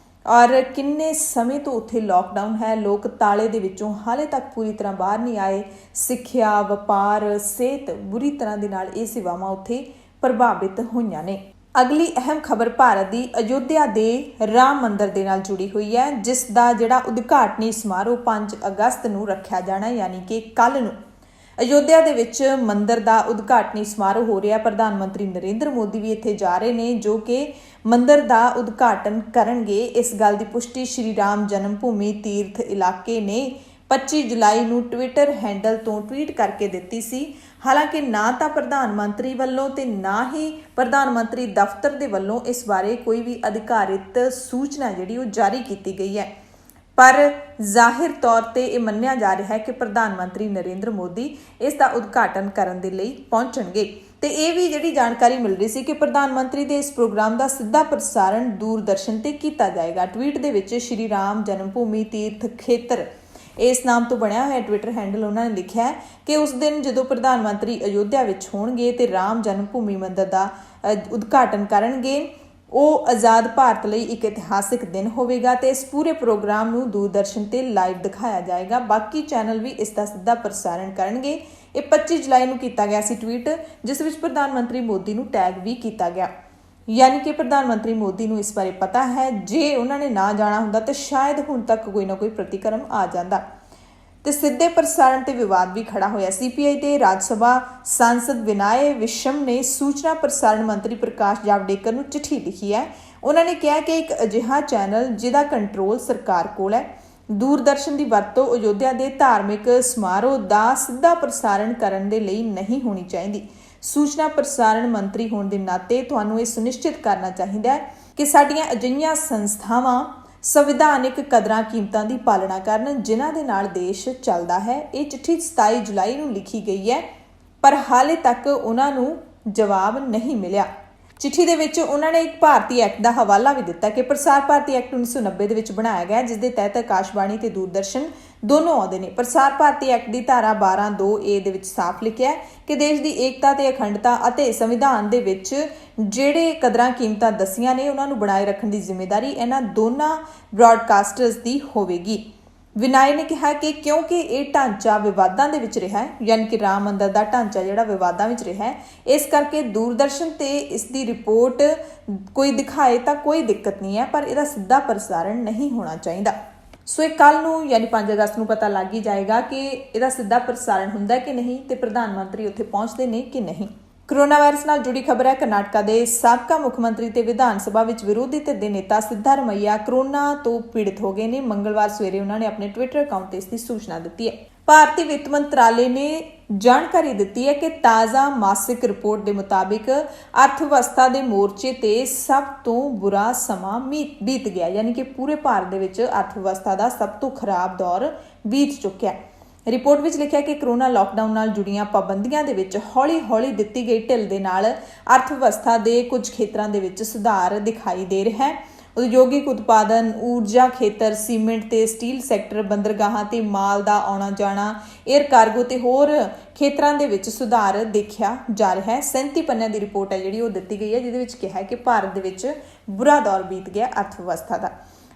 ਔਰ ਕਿੰਨੇ ਸਮੇਂ ਤੋਂ ਉੱਥੇ ਲੋਕਡਾਊਨ ਹੈ। ਲੋਕ ਤਾਲੇ ਦੇ ਵਿੱਚੋਂ ਹਾਲੇ ਤੱਕ ਪੂਰੀ ਤਰ੍ਹਾਂ ਬਾਹਰ ਨਹੀਂ ਆਏ। ਸਿੱਖਿਆ, ਵਪਾਰ, ਸਿਹਤ, ਬੁਰੀ ਤਰ੍ਹਾਂ ਦੇ ਨਾਲ ਇਹ ਸੇਵਾਵਾਂ ਉੱਥੇ ਪ੍ਰਭਾਵਿਤ ਹੋਈਆਂ ਨੇ। ਅਗਲੀ ਅਹਿਮ ਖਬਰ ਭਾਰਤ ਦੀ ਅਯੋਧਿਆ ਦੇ ਰਾਮ ਮੰਦਿਰ ਦੇ ਨਾਲ ਜੁੜੀ ਹੋਈ ਹੈ, ਜਿਸ ਦਾ ਜਿਹੜਾ ਉਦਘਾਟਨੀ ਸਮਾਰੋਹ 5 ਅਗਸਤ ਨੂੰ ਰੱਖਿਆ ਜਾਣਾ, ਯਾਨੀ ਕਿ ਕੱਲ੍ਹ ਨੂੰ। ਅਯੋਧਿਆ ਦੇ ਵਿੱਚ ਮੰਦਿਰ ਦਾ ਉਦਘਾਟਨੀ ਸਮਾਰੋਹ ਹੋ ਰਿਹਾ। ਪ੍ਰਧਾਨ ਮੰਤਰੀ ਨਰਿੰਦਰ ਮੋਦੀ ਵੀ ਇੱਥੇ ਜਾ ਰਹੇ ਨੇ, ਜੋ ਕਿ ਮੰਦਿਰ ਦਾ ਉਦਘਾਟਨ ਕਰਨਗੇ। ਇਸ ਗੱਲ ਦੀ ਪੁਸ਼ਟੀ ਸ਼੍ਰੀ ਰਾਮ ਜਨਮ ਭੂਮੀ ਤੀਰਥ ਇਲਾਕੇ ਨੇ 25 ਜੁਲਾਈ ਨੂੰ ਟਵਿੱਟਰ ਹੈਂਡਲ ਤੋਂ ਟਵੀਟ ਕਰਕੇ ਦਿੱਤੀ ਸੀ। ਹਾਲਾਂਕਿ ਨਾ ਤਾਂ ਪ੍ਰਧਾਨ ਮੰਤਰੀ ਵੱਲੋਂ ਤੇ ਨਾ ਹੀ ਪ੍ਰਧਾਨ ਮੰਤਰੀ ਦਫ਼ਤਰ ਦੇ ਵੱਲੋਂ ਇਸ ਬਾਰੇ ਕੋਈ ਵੀ ਅਧਿਕਾਰਿਤ ਸੂਚਨਾ ਜਿਹੜੀ ਉਹ ਜਾਰੀ ਕੀਤੀ ਗਈ ਹੈ, ਪਰ ਜ਼ਾਹਿਰ ਤੌਰ ਤੇ ਇਹ ਮੰਨਿਆ ਜਾ ਰਿਹਾ ਹੈ ਕਿ ਪ੍ਰਧਾਨ ਮੰਤਰੀ ਨਰਿੰਦਰ ਮੋਦੀ ਇਸ ਦਾ ਉਦਘਾਟਨ ਕਰਨ ਦੇ ਲਈ ਪਹੁੰਚਣਗੇ। ਤੇ ਇਹ ਵੀ ਜਿਹੜੀ ਜਾਣਕਾਰੀ ਮਿਲ ਰਹੀ ਸੀ ਕਿ ਪ੍ਰਧਾਨ ਮੰਤਰੀ ਦੇ ਇਸ ਪ੍ਰੋਗਰਾਮ ਦਾ ਸਿੱਧਾ ਪ੍ਰਸਾਰਣ ਦੂਰਦਰਸ਼ਨ ਤੇ ਕੀਤਾ ਜਾਏਗਾ। ਟਵੀਟ ਦੇ ਵਿੱਚ ਸ਼੍ਰੀ ਰਾਮ ਜਨਮ ਭੂਮੀ ਤੀਰਥ ਖੇਤਰ ਇਸ ਨਾਮ ਤੋਂ ਬਣਿਆ ਹੋਇਆ ਟਵਿੱਟਰ ਹੈਂਡਲ ਉਹਨਾਂ ਨੇ ਲਿਖਿਆ ਹੈ ਕਿ ਉਸ ਦਿਨ ਜਦੋਂ ਪ੍ਰਧਾਨ ਮੰਤਰੀ ਅਯੋਧਿਆ ਵਿੱਚ ਹੋਣਗੇ ਤੇ ਰਾਮ ਜਨਮ ਭੂਮੀ ਮੰਦਿਰ ਦਾ ਉਦਘਾਟਨ ਕਰਨਗੇ, ਉਹ ਆਜ਼ਾਦ ਭਾਰਤ ਲਈ ਇੱਕ ਇਤਿਹਾਸਿਕ ਦਿਨ ਹੋਵੇਗਾ ਤੇ ਇਸ ਪੂਰੇ ਪ੍ਰੋਗਰਾਮ ਨੂੰ ਦੂਰਦਰਸ਼ਨ ਤੇ ਲਾਈਵ ਦਿਖਾਇਆ ਜਾਏਗਾ। ਬਾਕੀ ਚੈਨਲ ਵੀ ਇਸ ਦਾ ਸਿੱਧਾ ਪ੍ਰਸਾਰਣ ਕਰਨਗੇ। ਇਹ 25 ਜੁਲਾਈ ਨੂੰ ਕੀਤਾ ਗਿਆ ਸੀ ਟਵੀਟ, ਜਿਸ ਵਿੱਚ ਪ੍ਰਧਾਨ ਮੰਤਰੀ ਮੋਦੀ ਨੂੰ ਟੈਗ ਵੀ ਕੀਤਾ ਗਿਆ। ਯਾਨੀ ਕਿ ਪ੍ਰਧਾਨ ਮੰਤਰੀ ਮੋਦੀ ਨੂੰ ਇਸ ਬਾਰੇ ਪਤਾ ਹੈ। ਜੇ ਉਹਨਾਂ ਨੇ ਨਾ ਜਾਣਾ ਹੁੰਦਾ ਤਾਂ ਸ਼ਾਇਦ ਹੁਣ ਤੱਕ ਕੋਈ ਨਾ ਕੋਈ ਪ੍ਰਤੀਕਰਮ ਆ ਜਾਂਦਾ। ਤੇ ਸਿੱਧੇ ਪ੍ਰਸਾਰਣ ਤੇ ਵਿਵਾਦ ਵੀ ਖੜਾ ਹੋਇਆ। CPI ਤੇ ਰਾਜ ਸਭਾ ਸਾਂਸਦ ਵਿਨਾਏ ਵਿਸ਼ਮ ਨੇ ਸੂਚਨਾ ਪ੍ਰਸਾਰਣ ਮੰਤਰੀ ਪ੍ਰਕਾਸ਼ ਜਾਵੜੇਕਰ ਨੂੰ ਚਿੱਠੀ ਲਿਖੀ ਹੈ। ਉਹਨਾਂ ਨੇ ਕਿਹਾ ਕਿ ਇੱਕ ਅਜਿਹਾ ਚੈਨਲ ਜਿਹਦਾ ਕੰਟਰੋਲ ਸਰਕਾਰ ਕੋਲ ਹੈ, ਦੂਰਦਰਸ਼ਨ ਦੀ ਵਰਤੋਂ ਅਯੋਧਿਆ ਦੇ ਧਾਰਮਿਕ ਸਮਾਰੋਹ ਦਾ ਸਿੱਧਾ ਪ੍ਰਸਾਰਣ ਕਰਨ ਦੇ ਲਈ ਨਹੀਂ ਹੋਣੀ ਚਾਹੀਦੀ। ਸੂਚਨਾ ਪ੍ਰਸਾਰਣ ਮੰਤਰੀ ਹੋਣ ਦੇ ਨਾਤੇ ਤੁਹਾਨੂੰ ਇਹ ਸੁਨਿਸ਼ਚਿਤ ਕਰਨਾ ਚਾਹੀਦਾ ਹੈ ਕਿ ਸਾਡੀਆਂ ਅਜਿਹੀਆਂ ਸੰਸਥਾਵਾਂ ਸੰਵਿਧਾਨਿਕ ਕਦਰਾਂ ਕੀਮਤਾਂ ਦੀ ਪਾਲਣਾ ਕਰਨ ਜਿਨ੍ਹਾਂ ਦੇ ਨਾਲ ਦੇਸ਼ ਚੱਲਦਾ ਹੈ। ਇਹ ਚਿੱਠੀ 27 ਜੁਲਾਈ ਨੂੰ ਲਿਖੀ ਗਈ ਹੈ, ਪਰ ਹਾਲੇ ਤੱਕ ਉਹਨਾਂ ਨੂੰ ਜਵਾਬ ਨਹੀਂ ਮਿਲਿਆ। चिट्ठी ਦੇ ਵਿੱਚ ਉਹਨਾਂ ਨੇ ਇੱਕ ਭਾਰਤੀ ਐਕਟ ਦਾ ਹਵਾਲਾ ਵੀ ਦਿੱਤਾ ਕਿ ਪ੍ਰਸਾਰ ਭਾਰਤੀ ਐਕਟ 1990 ਦੇ ਵਿੱਚ ਬਣਾਇਆ ਗਿਆ, ਜਿਸ ਦੇ ਤਹਿਤ ਆਕਾਸ਼ਬਾਣੀ ਤੇ ਦੂਰਦਰਸ਼ਨ ਦੋਨੋਂ ਆਉਂਦੇ ਨੇ। ਪ੍ਰਸਾਰ ਭਾਰਤੀ ਐਕਟ ਦੀ ਧਾਰਾ 12(2)(a) ਦੇ ਵਿੱਚ ਸਾਫ਼ ਲਿਖਿਆ ਹੈ ਕਿ ਦੇਸ਼ ਦੀ ਏਕਤਾ ਤੇ ਅਖੰਡਤਾ ਅਤੇ ਸੰਵਿਧਾਨ ਦੇ ਵਿੱਚ ਜਿਹੜੇ ਕਦਰਾਂ ਕੀਮਤਾਂ ਦਸੀਆਂ ਨੇ ਉਹਨਾਂ ਨੂੰ ਬਣਾਏ ਰੱਖਣ ਦੀ ਜ਼ਿੰਮੇਵਾਰੀ ਇਹਨਾਂ ਦੋਨਾਂ ਬ੍ਰਾਡਕਾਸਟਰਸ ਦੀ ਹੋਵੇਗੀ। ਵਿਨਾਇ ਨੇ ਕਿਹਾ ਕਿ ਕਿਉਂਕਿ ਇਹ ਢਾਂਚਾ ਵਿਵਾਦਾਂ ਦੇ ਵਿੱਚ ਰਿਹਾ ਹੈ, ਯਾਨੀ ਕਿ ਰਾਮ ਮੰਦਰ ਦਾ ਢਾਂਚਾ ਜਿਹੜਾ ਵਿਵਾਦਾਂ ਵਿੱਚ ਰਿਹਾ ਹੈ, ਇਸ ਕਰਕੇ ਦੂਰਦਰਸ਼ਨ ਤੇ ਇਸ ਦੀ ਰਿਪੋਰਟ ਕੋਈ ਦਿਖਾਏ ਤਾਂ ਕੋਈ ਦਿੱਕਤ ਨਹੀਂ ਹੈ, ਪਰ ਇਹਦਾ ਸਿੱਧਾ ਪ੍ਰਸਾਰਣ ਨਹੀਂ ਹੋਣਾ ਚਾਹੀਦਾ। ਸੋ ਇਹ ਕੱਲ ਨੂੰ ਯਾਨੀ 5 ਅਗਸਤ ਨੂੰ ਪਤਾ ਲੱਗ ਹੀ ਜਾਏਗਾ ਕਿ ਇਹਦਾ ਸਿੱਧਾ ਪ੍ਰਸਾਰਣ ਹੁੰਦਾ ਕਿ ਨਹੀਂ ਤੇ ਪ੍ਰਧਾਨ ਮੰਤਰੀ ਉੱਥੇ ਪਹੁੰਚਦੇ ਨੇ ਕਿ ਨਹੀਂ। ਕੋਰੋਨਾ ਵਾਇਰਸ ਨਾਲ ਜੁੜੀ ਖਬਰ ਹੈ। ਕਰਨਾਟਕਾ ਦੇ ਸਾਬਕਾ ਮੁੱਖ ਮੰਤਰੀ ਤੇ ਵਿਧਾਨ ਸਭਾ ਵਿੱਚ ਵਿਰੋਧੀ ਧਿਰ ਦੇ ਨੇਤਾ ਸਿੱਧਾਰਮਈਆ ਕੋਰੋਨਾ ਤੋਂ ਪੀੜਤ ਹੋ ਗਏ ਨੇ। ਮੰਗਲਵਾਰ ਸਵੇਰੇ ਉਹਨਾਂ ਨੇ ਆਪਣੇ ਟਵਿੱਟਰ ਅਕਾਊਂਟ ਤੇ ਇਸ ਦੀ ਸੂਚਨਾ ਦਿੱਤੀ ਹੈ। ਭਾਰਤੀ ਵਿੱਤ ਮੰਤਰਾਲੇ ਨੇ ਜਾਣਕਾਰੀ ਦਿੱਤੀ ਹੈ ਕਿ ਤਾਜ਼ਾ ਮਾਸਿਕ ਰਿਪੋਰਟ ਦੇ ਮੁਤਾਬਿਕ ਅਰਥ ਵਿਵਸਥਾ ਦੇ ਮੋਰਚੇ ਤੇ ਸਭ ਤੋਂ ਬੁਰਾ ਸਮਾਂ ਬੀਤ ਗਿਆ, ਯਾਨੀ ਕਿ ਪੂਰੇ ਭਾਰਤ ਦੇ ਵਿੱਚ ਅਰਥ ਵਿਵਸਥਾ ਦਾ ਸਭ ਤੋਂ ਖਰਾਬ ਦੌਰ ਬੀਤ ਚੁੱਕਿਆ ਹੈ। ਰਿਪੋਰਟ ਵਿੱਚ ਲਿਖਿਆ ਕਿ ਕਰੋਨਾ ਲਾਕਡਾਊਨ ਨਾਲ ਜੁੜੀਆਂ ਪਾਬੰਦੀਆਂ ਦੇ ਵਿੱਚ ਹੌਲੀ-ਹੌਲੀ ਦਿੱਤੀ ਗਈ ਢਿੱਲ ਦੇ ਨਾਲ ਅਰਥ ਵਿਵਸਥਾ ਦੇ ਕੁਝ ਖੇਤਰਾਂ ਦੇ ਵਿੱਚ ਸੁਧਾਰ ਦਿਖਾਈ ਦੇ ਰਿਹਾ ਹੈ। ਉਦਯੋਗਿਕ ਉਤਪਾਦਨ, ਊਰਜਾ ਖੇਤਰ, ਸੀਮੈਂਟ ਤੇ ਸਟੀਲ ਸੈਕਟਰ, ਬੰਦਰਗਾਹਾਂ ਤੇ ਮਾਲ ਦਾ ਆਉਣਾ ਜਾਣਾ, 에ਅਰ ਕਾਰਗੋ ਤੇ ਹੋਰ ਖੇਤਰਾਂ ਦੇ ਵਿੱਚ ਸੁਧਾਰ ਦੇਖਿਆ ਜਾ ਰਿਹਾ ਹੈ। 37 ਪੰਨਿਆਂ ਦੀ ਰਿਪੋਰਟ ਹੈ ਜਿਹੜੀ ਉਹ ਦਿੱਤੀ ਗਈ ਹੈ, ਜਿਹਦੇ ਵਿੱਚ ਕਿਹਾ ਕਿ ਭਾਰਤ ਦੇ ਵਿੱਚ ਬੁਰਾ ਦੌਰ ਬੀਤ ਗਿਆ ਅਰਥ ਵਿਵਸਥਾ ਦਾ।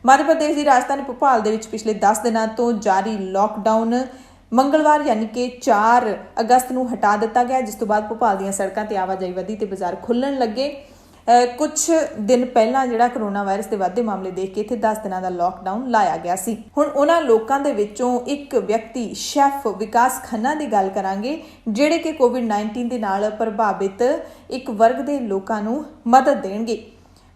ਮੱਧ ਪ੍ਰਦੇਸ਼ ਦੀ ਰਾਜਧਾਨੀ ਭੋਪਾਲ ਦੇ ਵਿੱਚ ਪਿਛਲੇ 10 ਦਿਨਾਂ ਤੋਂ ਜਾਰੀ ਲਾਕਡਾਊਨ ਮੰਗਲਵਾਰ ਯਾਨੀ ਕਿ 4 ਅਗਸਤ ਨੂੰ ਹਟਾ ਦਿੱਤਾ ਗਿਆ, ਜਿਸ ਤੋਂ ਬਾਅਦ ਭੋਪਾਲ ਦੀਆਂ ਸੜਕਾਂ ਤੇ ਆਵਾਜਾਈ ਵਧੀ ਤੇ ਬਾਜ਼ਾਰ ਖੁੱਲਣ ਲੱਗੇ। ਕੁਝ ਦਿਨ ਪਹਿਲਾਂ ਜਿਹੜਾ ਕਰੋਨਾ ਵਾਇਰਸ ਦੇ ਵੱਧਦੇ ਮਾਮਲੇ ਦੇਖ ਕੇ ਇੱਥੇ 10 ਦਿਨਾਂ ਦਾ ਲਾਕਡਾਊਨ ਲਾਇਆ ਗਿਆ ਸੀ। ਹੁਣ ਉਹਨਾਂ ਲੋਕਾਂ ਦੇ ਵਿੱਚੋਂ ਇੱਕ ਵਿਅਕਤੀ ਸ਼ੈਫ ਵਿਕਾਸ ਖੰਨਾ ਦੀ ਗੱਲ ਕਰਾਂਗੇ, ਜਿਹੜੇ ਕਿ ਕੋਵਿਡ-19 ਦੇ ਨਾਲ ਪ੍ਰਭਾਵਿਤ ਇੱਕ ਵਰਗ ਦੇ ਲੋਕਾਂ ਨੂੰ ਮਦਦ ਦੇਣਗੇ।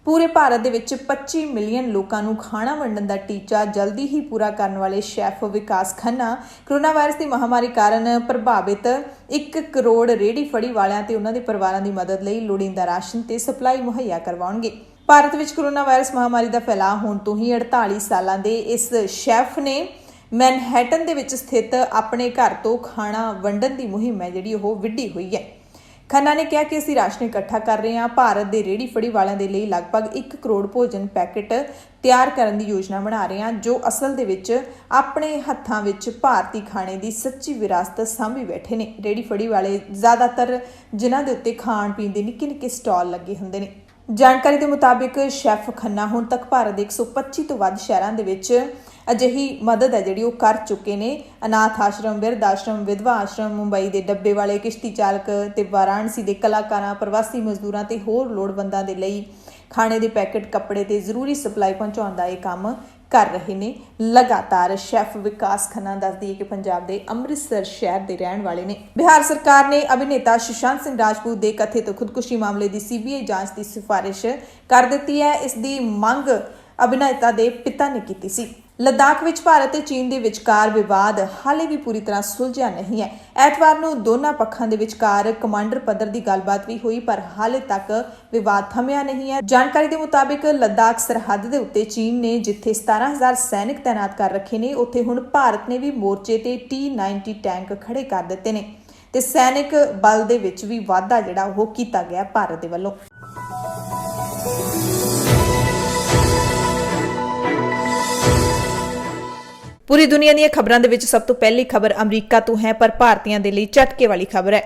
ਪੂਰੇ ਭਾਰਤ ਦੇ ਵਿੱਚ 25 ਮਿਲੀਅਨ ਲੋਕਾਂ ਨੂੰ ਖਾਣਾ ਵੰਡਣ ਦਾ ਟੀਚਾ ਜਲਦੀ ਹੀ ਪੂਰਾ ਕਰਨ ਵਾਲੇ ਸ਼ੈਫ ਵਿਕਾਸ ਖੰਨਾ ਕੋਰੋਨਾ ਵਾਇਰਸ ਦੀ ਮਹਾਮਾਰੀ ਕਾਰਨ ਪ੍ਰਭਾਵਿਤ 1 ਕਰੋੜ ਰੇਹੜੀ ਫੜੀ ਵਾਲਿਆਂ ਤੇ ਉਹਨਾਂ ਦੇ ਪਰਿਵਾਰਾਂ ਦੀ ਮਦਦ ਲਈ ਲੋੜੀਂਦਾ ਰਾਸ਼ਨ ਤੇ ਸਪਲਾਈ ਮੁਹੱਈਆ ਕਰਵਾਉਣਗੇ। ਭਾਰਤ ਵਿੱਚ ਕੋਰੋਨਾ ਵਾਇਰਸ ਮਹਾਮਾਰੀ ਦਾ ਫੈਲਾਅ ਹੋਣ ਤੋਂ ਹੀ 48 ਸਾਲਾਂ ਦੇ ਇਸ ਸ਼ੈਫ ਨੇ ਮੈਨਹੈਟਨ ਦੇ ਵਿੱਚ ਸਥਿਤ ਆਪਣੇ ਘਰ ਤੋਂ ਖਾਣਾ ਵੰਡਣ ਦੀ ਮੁਹਿੰਮ ਹੈ ਜਿਹੜੀ ਉਹ ਵਿੱਢੀ ਹੋਈ ਹੈ। ਖੰਨਾ ਨੇ ਕਿਹਾ ਕਿ ਅਸੀਂ ਰਾਸ਼ਨ ਇਕੱਠਾ ਕਰ ਰਹੇ ਹਾਂ, ਭਾਰਤ ਦੇ ਰੇਹੜੀ ਫੜੀ ਵਾਲਿਆਂ ਦੇ ਲਈ ਲਗਭਗ 1 ਕਰੋੜ ਭੋਜਨ ਪੈਕੇਟ ਤਿਆਰ ਕਰਨ ਦੀ ਯੋਜਨਾ ਬਣਾ ਰਹੇ ਹਾਂ, ਜੋ ਅਸਲ ਦੇ ਵਿੱਚ ਆਪਣੇ ਹੱਥਾਂ ਵਿੱਚ ਭਾਰਤੀ ਖਾਣੇ ਦੀ ਸੱਚੀ ਵਿਰਾਸਤ ਸਾਂਭੀ ਬੈਠੇ ਨੇ। ਰੇਹੜੀ ਫੜੀ ਵਾਲੇ ਜ਼ਿਆਦਾਤਰ ਜਿਨ੍ਹਾਂ ਦੇ ਉੱਤੇ ਖਾਣ ਪੀਣ ਦੇ ਨਿੱਕੇ ਸਟਾਲ ਲੱਗੇ ਹੁੰਦੇ ਨੇ। ਜਾਣਕਾਰੀ ਦੇ ਮੁਤਾਬਿਕ ਸ਼ੈਫ ਖੰਨਾ ਹੁਣ ਤੱਕ ਭਾਰਤ ਦੇ 125 ਤੋਂ ਵੱਧ ਸ਼ਹਿਰਾਂ ਦੇ ਵਿੱਚ ਅਜਿਹੀ ਮਦਦ ਹੈ ਜਿਹੜੀ ਉਹ ਕਰ ਚੁੱਕੇ ਨੇ। ਅਨਾਥ ਆਸ਼ਰਮ, ਬਿਰਧ ਆਸ਼ਰਮ, ਵਿਧਵਾ ਆਸ਼ਰਮ, ਮੁੰਬਈ ਦੇ ਡੱਬੇ ਵਾਲੇ ਕਿਸ਼ਤੀ ਚਾਲਕ ਤੇ ਵਾਰਾਣਸੀ ਦੇ ਕਲਾਕਾਰਾਂ, ਪ੍ਰਵਾਸੀ ਮਜ਼ਦੂਰਾਂ ਤੇ ਹੋਰ ਲੋੜਵੰਦਾਂ ਦੇ ਲਈ ਖਾਣੇ ਦੇ ਪੈਕੇਟ, ਕੱਪੜੇ ਤੇ ਜ਼ਰੂਰੀ ਸਪਲਾਈ ਪਹੁੰਚਾਉਣ ਦਾ ਇਹ ਕੰਮ ਕਰ ਰਹੇ ਨੇ ਲਗਾਤਾਰ। ਸ਼ੈਫ ਵਿਕਾਸ ਖੰਨਾ ਦੱਸਦੀ ਹੈ ਕਿ ਪੰਜਾਬ ਦੇ ਅੰਮ੍ਰਿਤਸਰ ਸ਼ਹਿਰ ਦੇ ਰਹਿਣ ਵਾਲੇ ਨੇ। ਬਿਹਾਰ ਸਰਕਾਰ ਨੇ ਅਭਿਨੇਤਾ ਸੁਸ਼ਾਂਤ ਸਿੰਘ ਰਾਜਪੂਤ ਦੇ ਕਥਿਤ ਖੁਦਕੁਸ਼ੀ ਮਾਮਲੇ ਦੀ CBI ਜਾਂਚ ਦੀ ਸਿਫਾਰਿਸ਼ ਕਰ ਦਿੱਤੀ ਹੈ। ਇਸ ਦੀ ਮੰਗ ਅਭਿਨੇਤਾ ਦੇ ਪਿਤਾ ਨੇ ਕੀਤੀ ਸੀ। ਲੱਦਾਖ ਵਿੱਚ ਭਾਰਤ ਤੇ ਚੀਨ ਦੇ ਵਿਚਕਾਰ ਵਿਵਾਦ ਹਾਲੇ ਵੀ ਪੂਰੀ ਤਰ੍ਹਾਂ ਸੁਲਝਿਆ ਨਹੀਂ ਹੈ। ਐਤਵਾਰ ਨੂੰ ਦੋਨਾਂ ਪੱਖਾਂ ਦੇ ਵਿਚਕਾਰ ਕਮਾਂਡਰ ਪੱਧਰ ਦੀ ਗੱਲਬਾਤ ਵੀ ਹੋਈ, ਪਰ ਹਾਲੇ ਤੱਕ ਵਿਵਾਦ ਥੰਮਿਆ ਨਹੀਂ ਹੈ। ਜਾਣਕਾਰੀ ਦੇ ਮੁਤਾਬਿਕ ਲੱਦਾਖ ਸਰਹੱਦ ਦੇ ਉੱਤੇ ਚੀਨ ਨੇ ਜਿੱਥੇ 17,000 ਸੈਨਿਕ ਤਾਇਨਾਤ ਕਰ ਰੱਖੇ ਨੇ, ਉੱਥੇ ਹੁਣ ਭਾਰਤ ਨੇ ਵੀ ਮੋਰਚੇ ਤੇ T-90 ਟੈਂਕ ਖੜੇ ਕਰ ਦਿੱਤੇ ਨੇ ਤੇ ਸੈਨਿਕ ਬਲ ਦੇ ਵਿੱਚ ਵੀ ਵਾਧਾ ਜਿਹੜਾ ਉਹ ਕੀਤਾ ਗਿਆ ਭਾਰਤ ਦੇ ਵੱਲੋਂ। ਪੂਰੀ ਦੁਨੀਆ ਦੀਆਂ ਖਬਰਾਂ ਦੇ ਵਿੱਚ ਸਭ ਤੋਂ ਪਹਿਲੀ ਖਬਰ ਅਮਰੀਕਾ ਤੋਂ ਹੈ, ਪਰ ਭਾਰਤੀਆਂ ਦੇ ਲਈ ਝਟਕੇ ਵਾਲੀ ਖਬਰ ਹੈ।